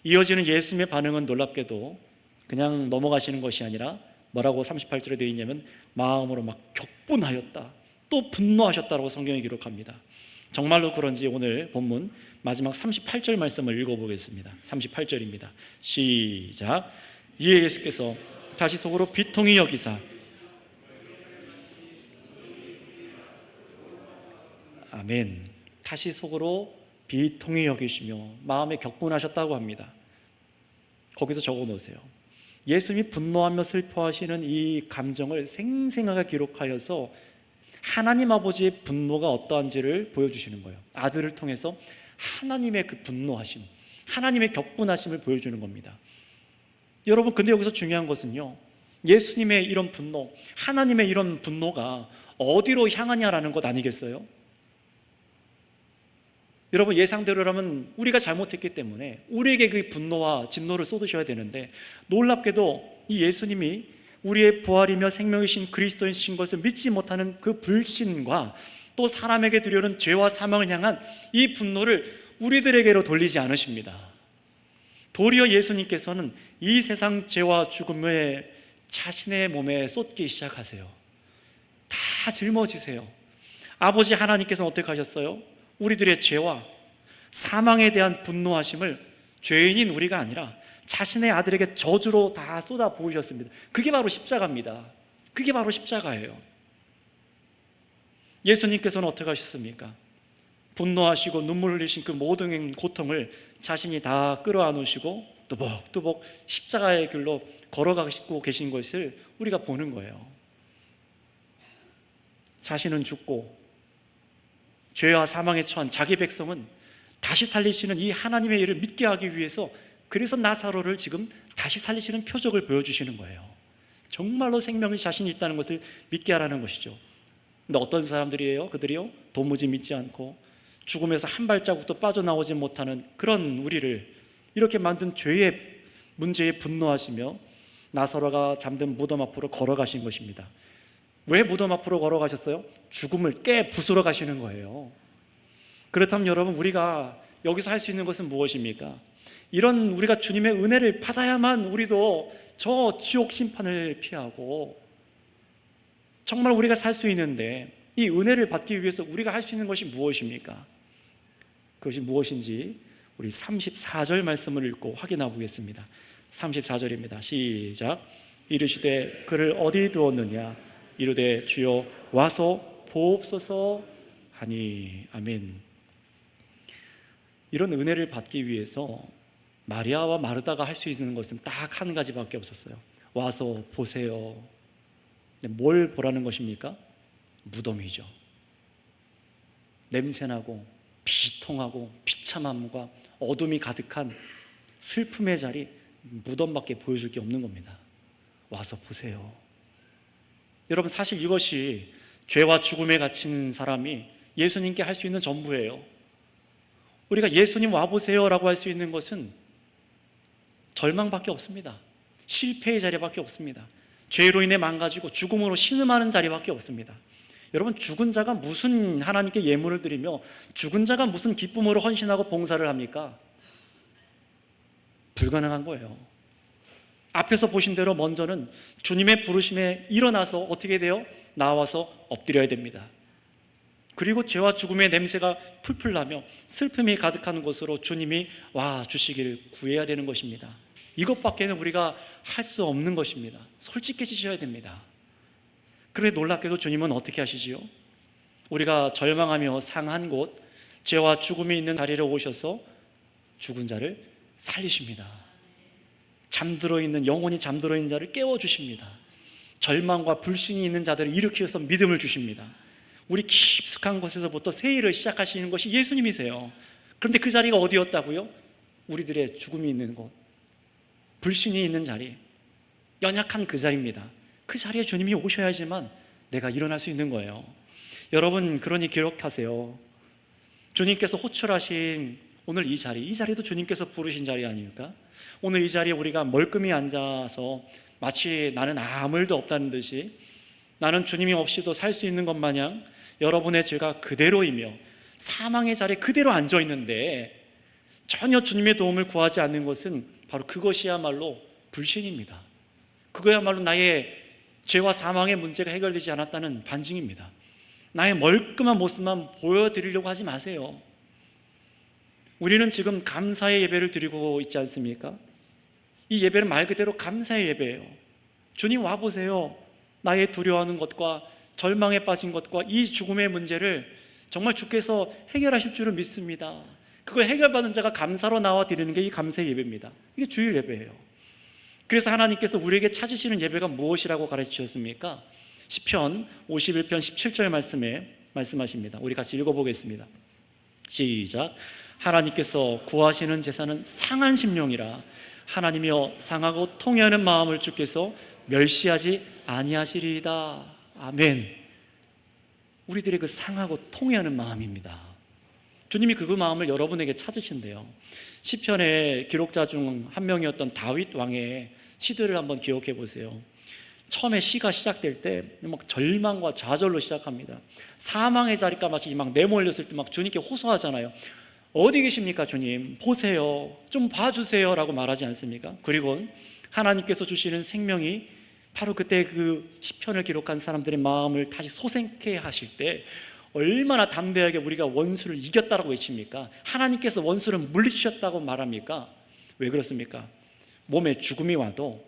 이어지는 예수님의 반응은 놀랍게도 그냥 넘어가시는 것이 아니라 뭐라고 38절에 되어 있냐면 마음으로 막 격분하였다, 또 분노하셨다라고 성경이 기록합니다. 정말로 그런지 오늘 본문 마지막 38절 말씀을 읽어보겠습니다. 38절입니다. 시작. 이에 예수께서 다시 속으로 비통히 여기사, 아멘, 다시 속으로 비통히 여기시며 마음에 격분하셨다고 합니다. 거기서 적어 놓으세요. 예수님이 분노하며 슬퍼하시는 이 감정을 생생하게 기록하여서 하나님 아버지의 분노가 어떠한지를 보여주시는 거예요. 아들을 통해서 하나님의 그 분노하심, 하나님의 격분하심을 보여주는 겁니다. 여러분, 근데 여기서 중요한 것은요, 예수님의 이런 분노, 하나님의 이런 분노가 어디로 향하냐라는 것 아니겠어요? 여러분, 예상대로라면 우리가 잘못했기 때문에 우리에게 그 분노와 진노를 쏟으셔야 되는데, 놀랍게도 이 예수님이 우리의 부활이며 생명이신 그리스도이신 것을 믿지 못하는 그 불신과 또 사람에게 들여오는 죄와 사망을 향한 이 분노를 우리들에게로 돌리지 않으십니다. 도리어 예수님께서는 이 세상 죄와 죽음을 자신의 몸에 쏟기 시작하세요. 다 짊어지세요. 아버지 하나님께서는 어떻게 하셨어요? 우리들의 죄와 사망에 대한 분노하심을 죄인인 우리가 아니라 자신의 아들에게 저주로 다 쏟아 부으셨습니다. 그게 바로 십자가입니다. 그게 바로 십자가예요. 예수님께서는 어떻게 하셨습니까? 분노하시고 눈물 흘리신 그 모든 고통을 자신이 다 끌어안으시고 뚜벅뚜벅 십자가의 길로 걸어가시고 계신 것을 우리가 보는 거예요. 자신은 죽고 죄와 사망에 처한 자기 백성은 다시 살리시는 이 하나님의 일을 믿게 하기 위해서, 그래서 나사로를 지금 다시 살리시는 표적을 보여주시는 거예요. 정말로 생명이 자신이 있다는 것을 믿게 하라는 것이죠. 근데 어떤 사람들이에요? 그들이요? 도무지 믿지 않고 죽음에서 한 발자국도 빠져나오지 못하는 그런 우리를 이렇게 만든 죄의 문제에 분노하시며 나사로가 잠든 무덤 앞으로 걸어가신 것입니다. 왜 무덤 앞으로 걸어가셨어요? 죽음을 깨 부수러 가시는 거예요. 그렇다면 여러분, 우리가 여기서 할 수 있는 것은 무엇입니까? 이런 우리가 주님의 은혜를 받아야만 우리도 저 지옥 심판을 피하고 정말 우리가 살 수 있는데, 이 은혜를 받기 위해서 우리가 할 수 있는 것이 무엇입니까? 그것이 무엇인지 우리 34절 말씀을 읽고 확인해 보겠습니다. 34절입니다. 시작. 이르시되 그를 어디 두었느냐? 이르되 주여 와서 보옵소서 하니. 아멘. 이런 은혜를 받기 위해서 마리아와 마르다가 할 수 있는 것은 딱 한 가지밖에 없었어요. 와서 보세요. 뭘 보라는 것입니까? 무덤이죠. 냄새나고 비통하고 비참함과 어둠이 가득한 슬픔의 자리, 무덤밖에 보여줄 게 없는 겁니다. 와서 보세요. 여러분, 사실 이것이 죄와 죽음에 갇힌 사람이 예수님께 할 수 있는 전부예요. 우리가 예수님 와보세요 라고 할 수 있는 것은 절망밖에 없습니다. 실패의 자리밖에 없습니다. 죄로 인해 망가지고 죽음으로 신음하는 자리밖에 없습니다. 여러분, 죽은 자가 무슨 하나님께 예물을 드리며 죽은 자가 무슨 기쁨으로 헌신하고 봉사를 합니까? 불가능한 거예요. 앞에서 보신 대로 먼저는 주님의 부르심에 일어나서 어떻게 돼요? 나와서 엎드려야 됩니다. 그리고 죄와 죽음의 냄새가 풀풀 나며 슬픔이 가득한 곳으로 주님이 와 주시기를 구해야 되는 것입니다. 이것밖에는 우리가 할 수 없는 것입니다. 솔직해지셔야 됩니다. 그런데 놀랍게도 주님은 어떻게 하시지요? 우리가 절망하며 상한 곳, 죄와 죽음이 있는 자리로 오셔서 죽은 자를 살리십니다. 영혼이 잠들어 있는 자를 깨워주십니다. 절망과 불신이 있는 자들을 일으켜서 믿음을 주십니다. 우리 깊숙한 곳에서부터 새 일을 시작하시는 것이 예수님이세요. 그런데 그 자리가 어디였다고요? 우리들의 죽음이 있는 곳, 불신이 있는 자리, 연약한 그 자리입니다. 그 자리에 주님이 오셔야지만 내가 일어날 수 있는 거예요. 여러분, 그러니 기억하세요. 주님께서 호출하신 오늘 이 자리도 주님께서 부르신 자리 아닙니까? 오늘 이 자리에 우리가 멀끔히 앉아서 마치 나는 아무 일도 없다는 듯이, 나는 주님이 없이도 살 수 있는 것 마냥 여러분의 죄가 그대로이며 사망의 자리에 그대로 앉아 있는데 전혀 주님의 도움을 구하지 않는 것은 바로 그것이야말로 불신입니다. 그거야말로 나의 죄와 사망의 문제가 해결되지 않았다는 반증입니다. 나의 멀끔한 모습만 보여드리려고 하지 마세요. 우리는 지금 감사의 예배를 드리고 있지 않습니까? 이 예배는 말 그대로 감사의 예배예요. 주님 와보세요. 나의 두려워하는 것과 절망에 빠진 것과 이 죽음의 문제를 정말 주께서 해결하실 줄을 믿습니다. 그걸 해결받은 자가 감사로 나와 드리는 게 이 감사의 예배입니다. 이게 주일 예배예요. 그래서 하나님께서 우리에게 찾으시는 예배가 무엇이라고 가르치셨습니까? 시편 51편 17절 말씀에 말씀하십니다. 우리 같이 읽어보겠습니다. 시작. 하나님께서 구하시는 제사는 상한 심령이라. 하나님이여 상하고 통회하는 마음을 주께서 멸시하지 아니하시리이다. 아멘. 우리들의 그 상하고 통회하는 마음입니다. 주님이 그 마음을 여러분에게 찾으신대요. 시편의 기록자 중 한 명이었던 다윗 왕의 시들을 한번 기억해 보세요. 처음에 시가 시작될 때 막 절망과 좌절로 시작합니다. 사망의 자리까지 막 내몰렸을 때 막 주님께 호소하잖아요. 어디 계십니까 주님? 보세요. 좀 봐주세요 라고 말하지 않습니까? 그리고 하나님께서 주시는 생명이 바로 그때 그 시편을 기록한 사람들의 마음을 다시 소생케 하실 때 얼마나 담대하게 우리가 원수를 이겼다라고 외칩니까? 하나님께서 원수를 물리치셨다고 말합니까? 왜 그렇습니까? 몸에 죽음이 와도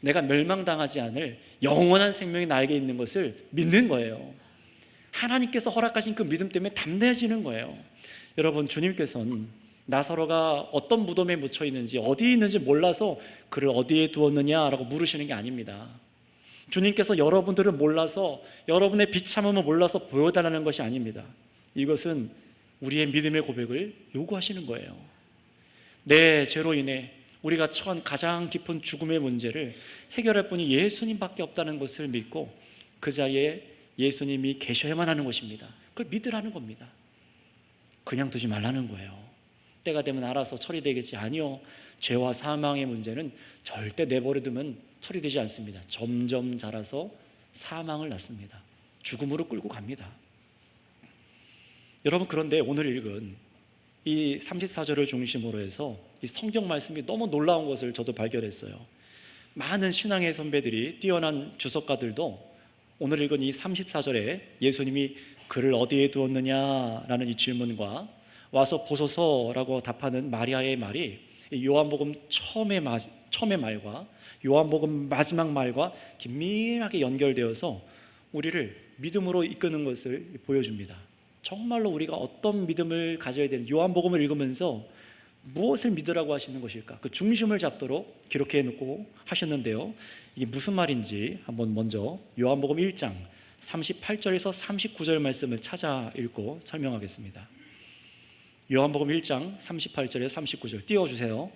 내가 멸망당하지 않을 영원한 생명이 나에게 있는 것을 믿는 거예요. 하나님께서 허락하신 그 믿음 때문에 담대해지는 거예요. 여러분, 주님께서는 나사로가 어떤 무덤에 묻혀 있는지, 어디에 있는지 몰라서 그를 어디에 두었느냐라고 물으시는 게 아닙니다. 주님께서 여러분들을 몰라서, 여러분의 비참함을 몰라서 보여달라는 것이 아닙니다. 이것은 우리의 믿음의 고백을 요구하시는 거예요. 내 죄로 인해 우리가 처한 가장 깊은 죽음의 문제를 해결할 분이 예수님밖에 없다는 것을 믿고 그 자리에 예수님이 계셔야만 하는 것입니다. 그걸 믿으라는 겁니다. 그냥 두지 말라는 거예요. 때가 되면 알아서 처리되겠지. 아니요, 죄와 사망의 문제는 절대 내버려두면 처리되지 않습니다. 점점 자라서 사망을 낳습니다. 죽음으로 끌고 갑니다. 여러분, 그런데 오늘 읽은 이 34절을 중심으로 해서 이 성경 말씀이 너무 놀라운 것을 저도 발견했어요. 많은 신앙의 선배들이, 뛰어난 주석가들도 오늘 읽은 이 34절에 예수님이 그를 어디에 두었느냐라는 이 질문과 와서 보소서라고 답하는 마리아의 말이 요한복음 처음의 말과 요한복음 마지막 말과 긴밀하게 연결되어서 우리를 믿음으로 이끄는 것을 보여줍니다. 정말로 우리가 어떤 믿음을 가져야 되는, 요한복음을 읽으면서 무엇을 믿으라고 하시는 것일까? 그 중심을 잡도록 기록해 놓고 하셨는데요, 이게 무슨 말인지 한번 먼저 요한복음 1장 38절에서 39절 말씀을 찾아 읽고 설명하겠습니다. 요한복음 1장 38절에서 39절 띄워주세요.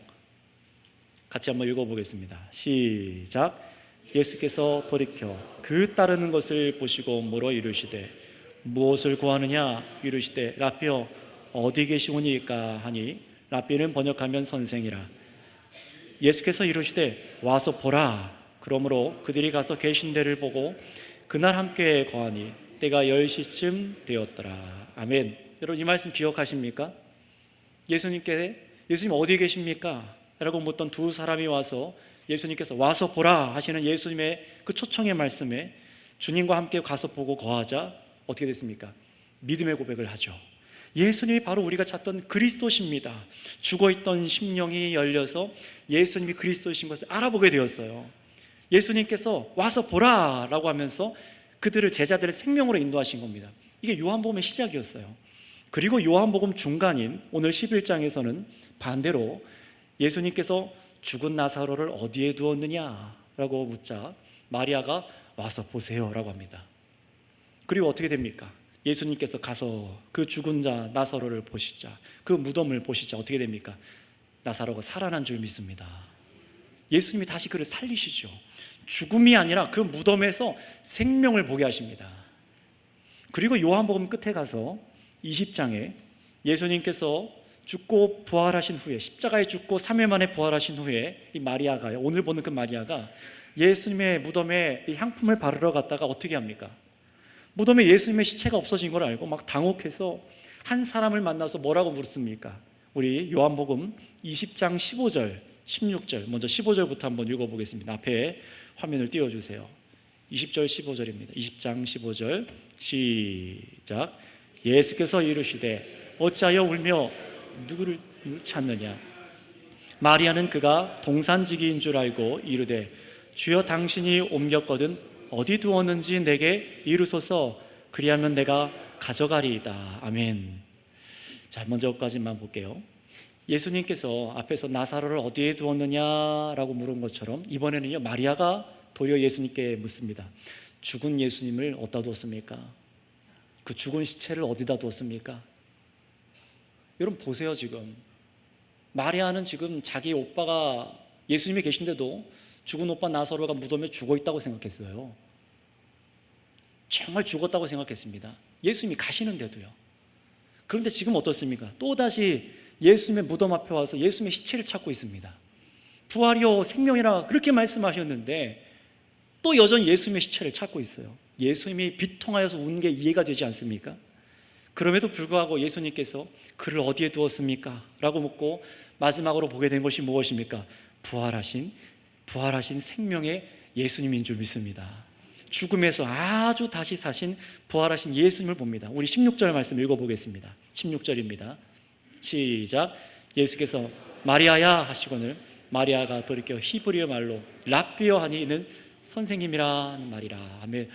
같이 한번 읽어보겠습니다. 시작. 예수께서 돌이켜 그 따르는 것을 보시고 물어 이르시되 무엇을 구하느냐? 이르시되 라삐여 어디 계시오니까 하니, 라삐는 번역하면 선생이라. 예수께서 이르시되 와서 보라. 그러므로 그들이 가서 계신 데를 보고 그날 함께 거하니 때가 10시쯤 되었더라. 아멘. 여러분, 이 말씀 기억하십니까? 예수님 어디 계십니까? 라고 묻던 두 사람이 와서 예수님께서 와서 보라 하시는 예수님의 그 초청의 말씀에 주님과 함께 가서 보고 거하자 어떻게 됐습니까? 믿음의 고백을 하죠. 예수님이 바로 우리가 찾던 그리스도십니다. 죽어있던 심령이 열려서 예수님이 그리스도이신 것을 알아보게 되었어요. 예수님께서 와서 보라 라고 하면서 그들을, 제자들을 생명으로 인도하신 겁니다. 이게 요한복음의 시작이었어요. 그리고 요한복음 중간인 오늘 11장에서는 반대로 예수님께서 죽은 나사로를 어디에 두었느냐라고 묻자 마리아가 와서 보세요 라고 합니다. 그리고 어떻게 됩니까? 예수님께서 가서 그 죽은 자 나사로를 보시자, 그 무덤을 보시자 어떻게 됩니까? 나사로가 살아난 줄 믿습니다. 예수님이 다시 그를 살리시죠. 죽음이 아니라 그 무덤에서 생명을 보게 하십니다. 그리고 요한복음 끝에 가서 20장에 예수님께서 죽고 부활하신 후에, 십자가에 죽고 3일 만에 부활하신 후에 이 마리아가요, 오늘 보는 그 마리아가 예수님의 무덤에 이 향품을 바르러 갔다가 어떻게 합니까? 무덤에 예수님의 시체가 없어진 걸 알고 막 당혹해서 한 사람을 만나서 뭐라고 물었습니까? 우리 요한복음 20장 15절 16절, 먼저 15절부터 한번 읽어보겠습니다. 앞에 화면을 띄워주세요. 20절 15절입니다. 20장 15절 시작. 예수께서 이르시되 어찌하여 울며 누구를 찾느냐? 마리아는 그가 동산지기인 줄 알고 이르되 주여 당신이 옮겼거든 어디 두었는지 내게 이르소서. 그리하면 내가 가져가리이다. 아멘. 자, 먼저 여기까지만 볼게요. 예수님께서 앞에서 나사로를 어디에 두었느냐라고 물은 것처럼 이번에는요, 마리아가 도리어 예수님께 묻습니다. 죽은 예수님을 어디다 두었습니까? 그 죽은 시체를 어디다 두었습니까? 여러분 보세요. 지금 마리아는 지금 자기 오빠가 예수님이 계신데도 죽은 오빠 나사로가 무덤에 죽어있다고 생각했어요. 정말 죽었다고 생각했습니다. 예수님이 가시는데도요. 그런데 지금 어떻습니까? 또다시 예수님의 무덤 앞에 와서 예수님의 시체를 찾고 있습니다. 부활이요 생명이라 그렇게 말씀하셨는데 또 여전히 예수님의 시체를 찾고 있어요. 예수님이 비통하여서 운 게 이해가 되지 않습니까? 그럼에도 불구하고 예수님께서 그를 어디에 두었습니까? 라고 묻고 마지막으로 보게 된 것이 무엇입니까? 부활하신 생명의 예수님인 줄 믿습니다. 죽음에서 아주 다시 사신 부활하신 예수님을 봅니다. 우리 16절 말씀 읽어보겠습니다. 16절입니다. 시작. 예수께서 마리아야 하시거늘 마리아가 돌이켜 히브리어 말로 랍비어 하니 이는 선생님이라는 말이라. 아멘.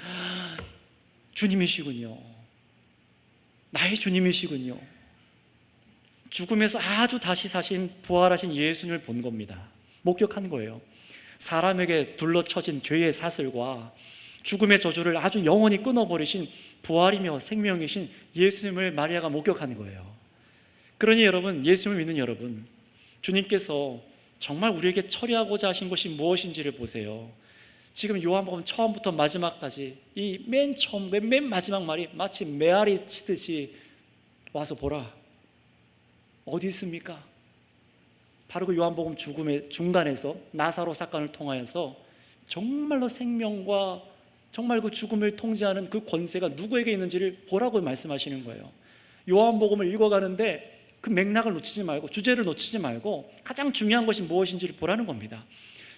주님이시군요. 나의 주님이시군요. 죽음에서 아주 다시 사신 부활하신 예수님을 본 겁니다. 목격한 거예요. 사람에게 둘러쳐진 죄의 사슬과 죽음의 저주를 아주 영원히 끊어버리신 부활이며 생명이신 예수님을 마리아가 목격한 거예요. 그러니 여러분, 예수님을 믿는 여러분, 주님께서 정말 우리에게 처리하고자 하신 것이 무엇인지를 보세요. 지금 요한복음 처음부터 마지막까지 이 맨 처음, 맨 마지막 말이 마치 메아리 치듯이 와서 보라. 어디 있습니까? 바로 그 요한복음 죽음의 중간에서 나사로 사건을 통하여서 정말로 생명과 정말 그 죽음을 통제하는 그 권세가 누구에게 있는지를 보라고 말씀하시는 거예요. 요한복음을 읽어가는데 그 맥락을 놓치지 말고, 주제를 놓치지 말고 가장 중요한 것이 무엇인지를 보라는 겁니다.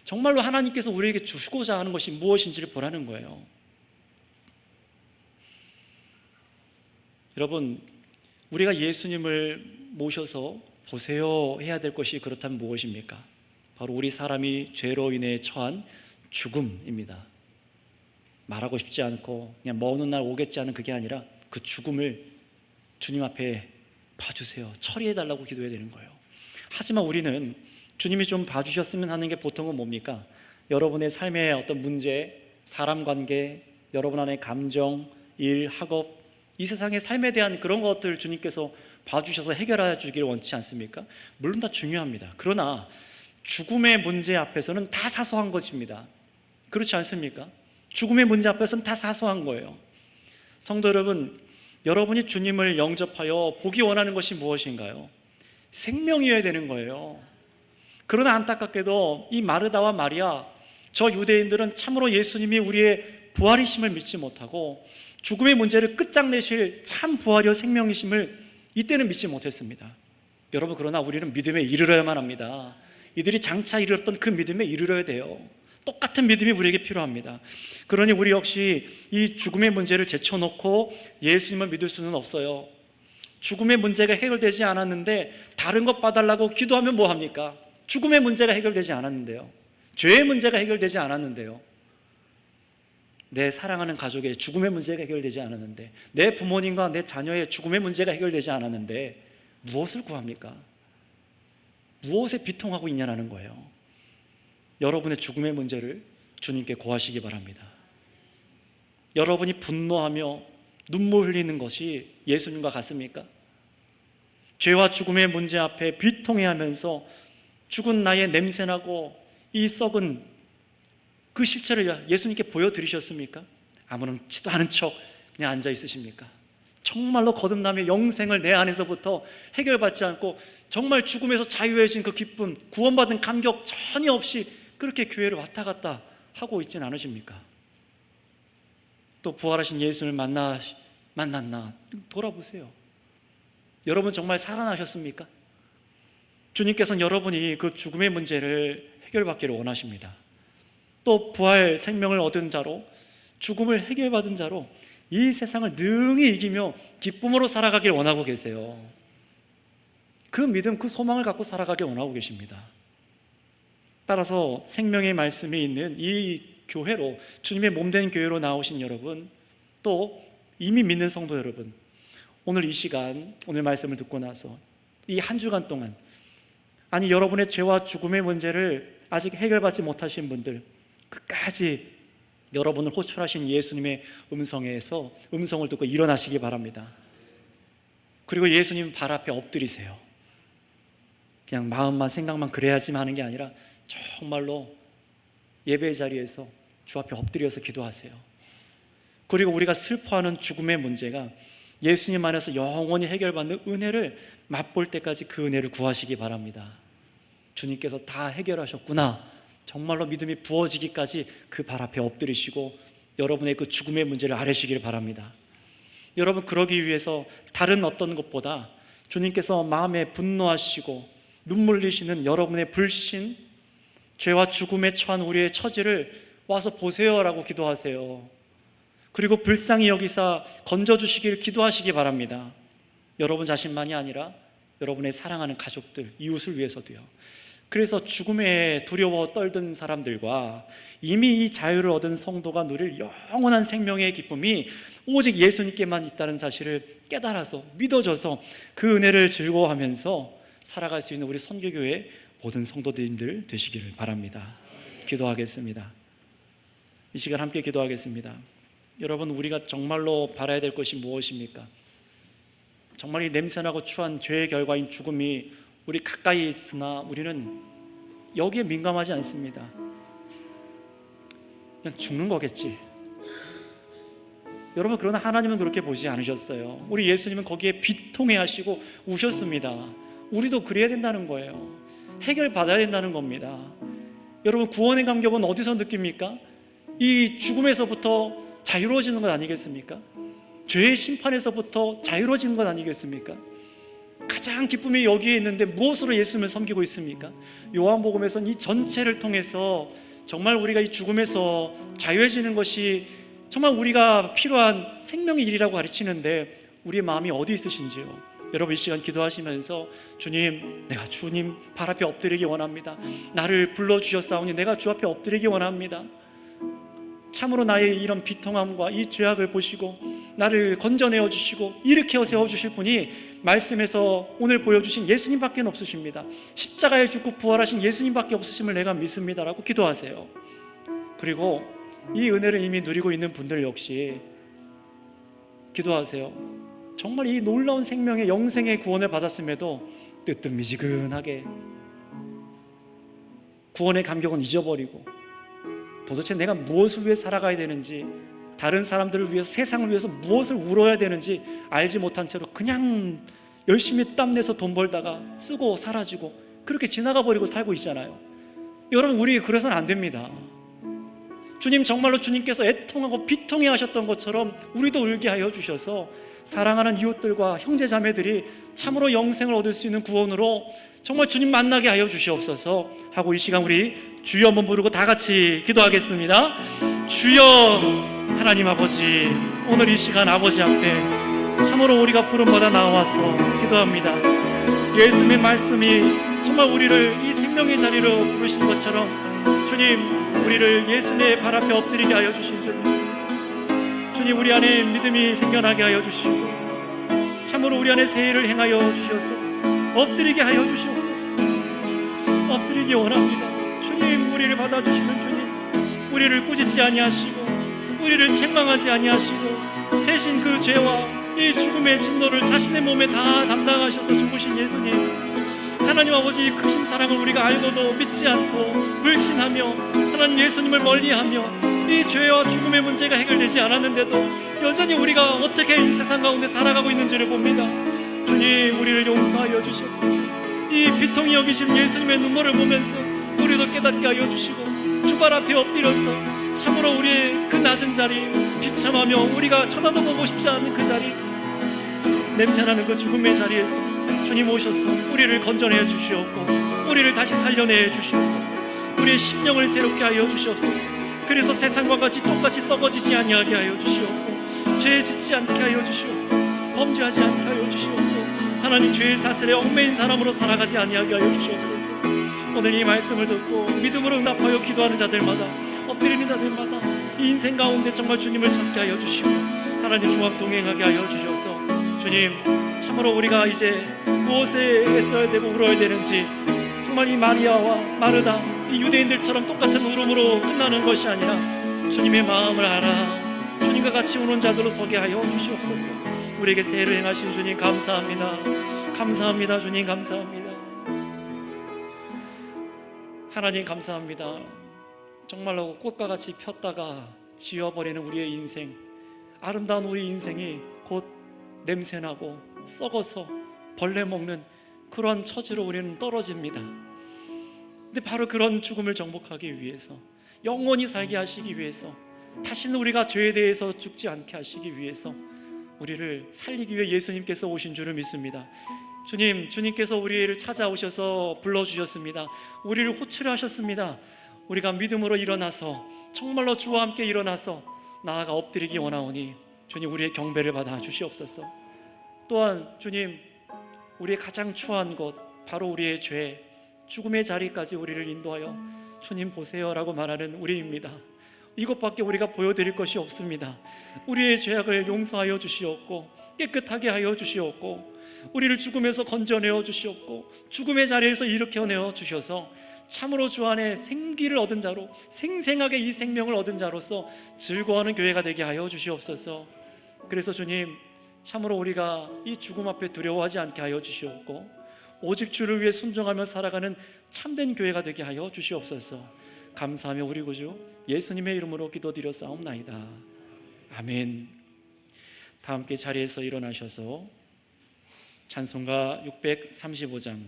정말로 하나님께서 우리에게 주시고자 하는 것이 무엇인지를 보라는 거예요. 여러분, 우리가 예수님을 모셔서 보세요 해야 될 것이 그렇다면 무엇입니까? 바로 우리 사람이 죄로 인해 처한 죽음입니다. 말하고 싶지 않고 그냥 먼 훗날 오겠지 하는 그게 아니라 그 죽음을 주님 앞에 봐주세요, 처리해달라고 기도해야 되는 거예요. 하지만 우리는 주님이 좀 봐주셨으면 하는 게 보통은 뭡니까? 여러분의 삶의 어떤 문제, 사람 관계, 여러분 안의 감정, 일, 학업, 이 세상의 삶에 대한 그런 것들 주님께서 봐주셔서 해결해 주기를 원치 않습니까? 물론 다 중요합니다. 그러나 죽음의 문제 앞에서는 다 사소한 것입니다. 그렇지 않습니까? 죽음의 문제 앞에서는 다 사소한 거예요. 성도 여러분, 여러분이 주님을 영접하여 보기 원하는 것이 무엇인가요? 생명이어야 되는 거예요. 그러나 안타깝게도 이 마르다와 마리아, 저 유대인들은 참으로 예수님이 우리의 부활이심을 믿지 못하고 죽음의 문제를 끝장내실 참 부활이요 생명이심을 이때는 믿지 못했습니다. 여러분, 그러나 우리는 믿음에 이르러야만 합니다. 이들이 장차 이르렀던 그 믿음에 이르러야 돼요. 똑같은 믿음이 우리에게 필요합니다. 그러니 우리 역시 이 죽음의 문제를 제쳐놓고 예수님을 믿을 수는 없어요. 죽음의 문제가 해결되지 않았는데 다른 것 봐달라고 기도하면 뭐합니까? 죽음의 문제가 해결되지 않았는데요, 죄의 문제가 해결되지 않았는데요, 내 사랑하는 가족의 죽음의 문제가 해결되지 않았는데, 내 부모님과 내 자녀의 죽음의 문제가 해결되지 않았는데 무엇을 구합니까? 무엇에 비통하고 있냐는 거예요. 여러분의 죽음의 문제를 주님께 고하시기 바랍니다. 여러분이 분노하며 눈물 흘리는 것이 예수님과 같습니까? 죄와 죽음의 문제 앞에 비통해하면서 죽은 나의 냄새나고 이 썩은 그 실체를 예수님께 보여드리셨습니까? 아무렇지도 않은 척 그냥 앉아 있으십니까? 정말로 거듭남의 영생을 내 안에서부터 해결받지 않고 정말 죽음에서 자유해진 그 기쁨, 구원받은 감격 전혀 없이 그렇게 교회를 왔다 갔다 하고 있지는 않으십니까? 또 부활하신 예수를 만났나 돌아보세요. 여러분 정말 살아나셨습니까? 주님께서는 여러분이 그 죽음의 문제를 해결받기를 원하십니다. 또 부활 생명을 얻은 자로, 죽음을 해결받은 자로 이 세상을 능히 이기며 기쁨으로 살아가길 원하고 계세요. 그 믿음, 그 소망을 갖고 살아가길 원하고 계십니다. 따라서 생명의 말씀이 있는 이 교회로, 주님의 몸된 교회로 나오신 여러분, 또 이미 믿는 성도 여러분, 오늘 이 시간, 오늘 말씀을 듣고 나서 이 한 주간 동안, 아니 여러분의 죄와 죽음의 문제를 아직 해결받지 못하신 분들, 끝까지 여러분을 호출하신 예수님의 음성에서 음성을 듣고 일어나시기 바랍니다. 그리고 예수님 발 앞에 엎드리세요. 그냥 마음만 생각만 그래야지만 하는 게 아니라 정말로 예배의 자리에서 주 앞에 엎드려서 기도하세요. 그리고 우리가 슬퍼하는 죽음의 문제가 예수님 안에서 영원히 해결받는 은혜를 맛볼 때까지 그 은혜를 구하시기 바랍니다. 주님께서 다 해결하셨구나, 정말로 믿음이 부어지기까지 그 발 앞에 엎드리시고 여러분의 그 죽음의 문제를 아뢰시길 바랍니다. 여러분, 그러기 위해서 다른 어떤 것보다 주님께서 마음에 분노하시고 눈물 흘리시는 여러분의 불신, 죄와 죽음에 처한 우리의 처지를 와서 보세요라고 기도하세요. 그리고 불쌍히 여기사 건져주시길 기도하시기 바랍니다. 여러분 자신만이 아니라 여러분의 사랑하는 가족들, 이웃을 위해서도요. 그래서 죽음에 두려워 떨던 사람들과 이미 이 자유를 얻은 성도가 누릴 영원한 생명의 기쁨이 오직 예수님께만 있다는 사실을 깨달아서 믿어져서 그 은혜를 즐거워하면서 살아갈 수 있는 우리 선교교회 모든 성도님들 되시기를 바랍니다. 기도하겠습니다. 이 시간 함께 기도하겠습니다. 여러분, 우리가 정말로 바라야 될 것이 무엇입니까? 정말 이 냄새나고 추한 죄의 결과인 죽음이 우리 가까이 있으나 우리는 여기에 민감하지 않습니다. 그냥 죽는 거겠지. 여러분, 그러나 하나님은 그렇게 보지 않으셨어요. 우리 예수님은 거기에 비통해 하시고 우셨습니다. 우리도 그래야 된다는 거예요. 해결받아야 된다는 겁니다. 여러분, 구원의 감격은 어디서 느낍니까? 이 죽음에서부터 자유로워지는 것 아니겠습니까? 죄의 심판에서부터 자유로워지는 것 아니겠습니까? 가장 기쁨이 여기에 있는데 무엇으로 예수님을 섬기고 있습니까? 요한복음에서는 이 전체를 통해서 정말 우리가 이 죽음에서 자유해지는 것이 정말 우리가 필요한 생명의 일이라고 가르치는데 우리의 마음이 어디 있으신지요? 여러분, 이 시간 기도하시면서 주님, 내가 주님 발 앞에 엎드리기 원합니다. 나를 불러주셨사오니 내가 주 앞에 엎드리기 원합니다. 참으로 나의 이런 비통함과 이 죄악을 보시고 나를 건져내어 주시고 일으켜 세워 주실 분이 말씀에서 오늘 보여주신 예수님밖에 없으십니다. 십자가에 죽고 부활하신 예수님밖에 없으심을 내가 믿습니다라고 기도하세요. 그리고 이 은혜를 이미 누리고 있는 분들 역시 기도하세요. 정말 이 놀라운 생명의 영생의 구원을 받았음에도 뜨뜻미지근하게 구원의 감격은 잊어버리고 도대체 내가 무엇을 위해 살아가야 되는지, 다른 사람들을 위해서, 세상을 위해서 무엇을 울어야 되는지 알지 못한 채로 그냥 열심히 땀내서 돈 벌다가 쓰고 사라지고 그렇게 지나가 버리고 살고 있잖아요. 여러분, 우리 그래서는 안 됩니다. 주님, 정말로 주님께서 애통하고 비통해 하셨던 것처럼 우리도 울게 하여 주셔서 사랑하는 이웃들과 형제자매들이 참으로 영생을 얻을 수 있는 구원으로 정말 주님 만나게 하여 주시옵소서 하고 이 시간 우리 주여 한번 부르고 다 같이 기도하겠습니다. 주여, 하나님 아버지, 오늘 이 시간 아버지 앞에 참으로 우리가 부름받아 나와서 기도합니다. 예수님의 말씀이 정말 우리를 이 생명의 자리로 부르신 것처럼 주님, 우리를 예수님의 발 앞에 엎드리게 하여 주신 줄 믿습니다. 주님, 우리 안에 믿음이 생겨나게 하여 주시고 참으로 우리 안에 세일을 행하여 주셔서 엎드리게 하여 주시옵소서. 엎드리기 원합니다. 주님, 우리를 받아주시는 주님, 우리를 꾸짖지 아니하시고 우리를 책망하지 아니하시고 대신 그 죄와 이 죽음의 진노를 자신의 몸에 다 담당하셔서 죽으신 예수님, 하나님 아버지, 크신 사랑을 우리가 알고도 믿지 않고 불신하며 하나님 예수님을 멀리하며 이 죄와 죽음의 문제가 해결되지 않았는데도 여전히 우리가 어떻게 이 세상 가운데 살아가고 있는지를 봅니다. 주님, 우리를 용서하여 주시옵소서. 이 비통히 여기신 예수님의 눈물을 보면서 우리도 깨닫게 하여 주시고 주발 앞에 엎드려서 참으로 우리의 그 낮은 자리 비참하며 우리가 쳐다도 보고 싶지 않은 그 자리, 냄새나는 그 죽음의 자리에서 주님 오셔서 우리를 건져내 주시옵고 우리를 다시 살려내 주시옵소서. 우리의 심령을 새롭게 하여 주시옵소서. 그래서 세상과 같이 똑같이 썩어지지 아니하게 하여 주시옵고 죄 짓지 않게 하여 주시옵고 범죄하지 않게 하여 주시옵고 하나님, 죄의 사슬에 얽매인 사람으로 살아가지 아니하게 하여 주시옵소서. 오늘 이 말씀을 듣고 믿음으로 응답하여 기도하는 자들마다, 엎드리는 자들마다 이 인생 가운데 정말 주님을 찾게 하여 주시고 하나님 주와 동행하게 하여 주셔서 주님, 참으로 우리가 이제 무엇에 애써야 되고 울어야 되는지 정말 이 마리아와 마르다, 이 유대인들처럼 똑같은 울음으로 끝나는 것이 아니라 주님의 마음을 알아 주님과 같이 우는 자들로 서게 하여 주시옵소서. 우리에게 세를 행하신 주님 감사합니다. 감사합니다. 주님 감사합니다. 하나님 감사합니다. 정말로 꽃과 같이 폈다가 지워버리는 우리의 인생, 아름다운 우리 인생이 곧 냄새나고 썩어서 벌레 먹는 그러한 처지로 우리는 떨어집니다. 근데 바로 그런 죽음을 정복하기 위해서, 영원히 살게 하시기 위해서, 다시는 우리가 죄에 대해서 죽지 않게 하시기 위해서 우리를 살리기 위해 예수님께서 오신 줄을 믿습니다. 주님께서 우리를 찾아오셔서 불러주셨습니다. 우리를 호출하셨습니다. 우리가 믿음으로 일어나서, 정말로 주와 함께 일어나서 나아가 엎드리기 원하오니 주님, 우리의 경배를 받아 주시옵소서. 또한 주님, 우리의 가장 추한 것, 바로 우리의 죄, 죽음의 자리까지 우리를 인도하여 주님 보세요 라고 말하는 우리입니다. 이것밖에 우리가 보여드릴 것이 없습니다. 우리의 죄악을 용서하여 주시옵고 깨끗하게 하여 주시옵고 우리를 죽음에서 건져내어 주시옵고 죽음의 자리에서 일으켜내어 주셔서 참으로 주 안에 생기를 얻은 자로, 생생하게 이 생명을 얻은 자로서 즐거워하는 교회가 되게 하여 주시옵소서. 그래서 주님, 참으로 우리가 이 죽음 앞에 두려워하지 않게 하여 주시옵고 오직 주를 위해 순종하며 살아가는 참된 교회가 되게 하여 주시옵소서. 감사하며 우리 구주 예수님의 이름으로 기도드렸사옵나이다. 아멘. 다 함께 자리에서 일어나셔서 찬송가 635장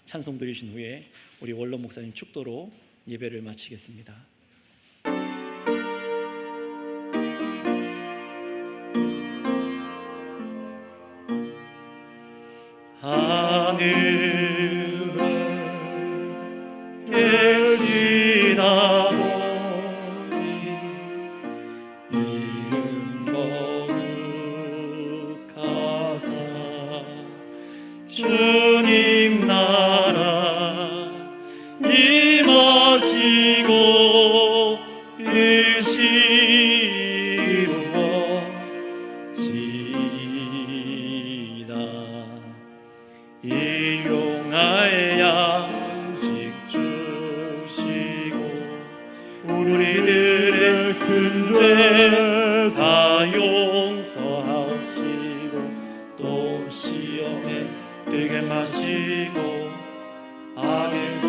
찬송 드리신 후에 우리 원로 목사님 축도로 예배를 마치겠습니다. 하늘에 계신 아버지, 이름 거룩하사 주님 나라 임하시고 뜻이 이루어지이다. 일용할 양식 주시고 우리들의 큰 죄 다 용서하시고 또 시험에 들게 마시고 악의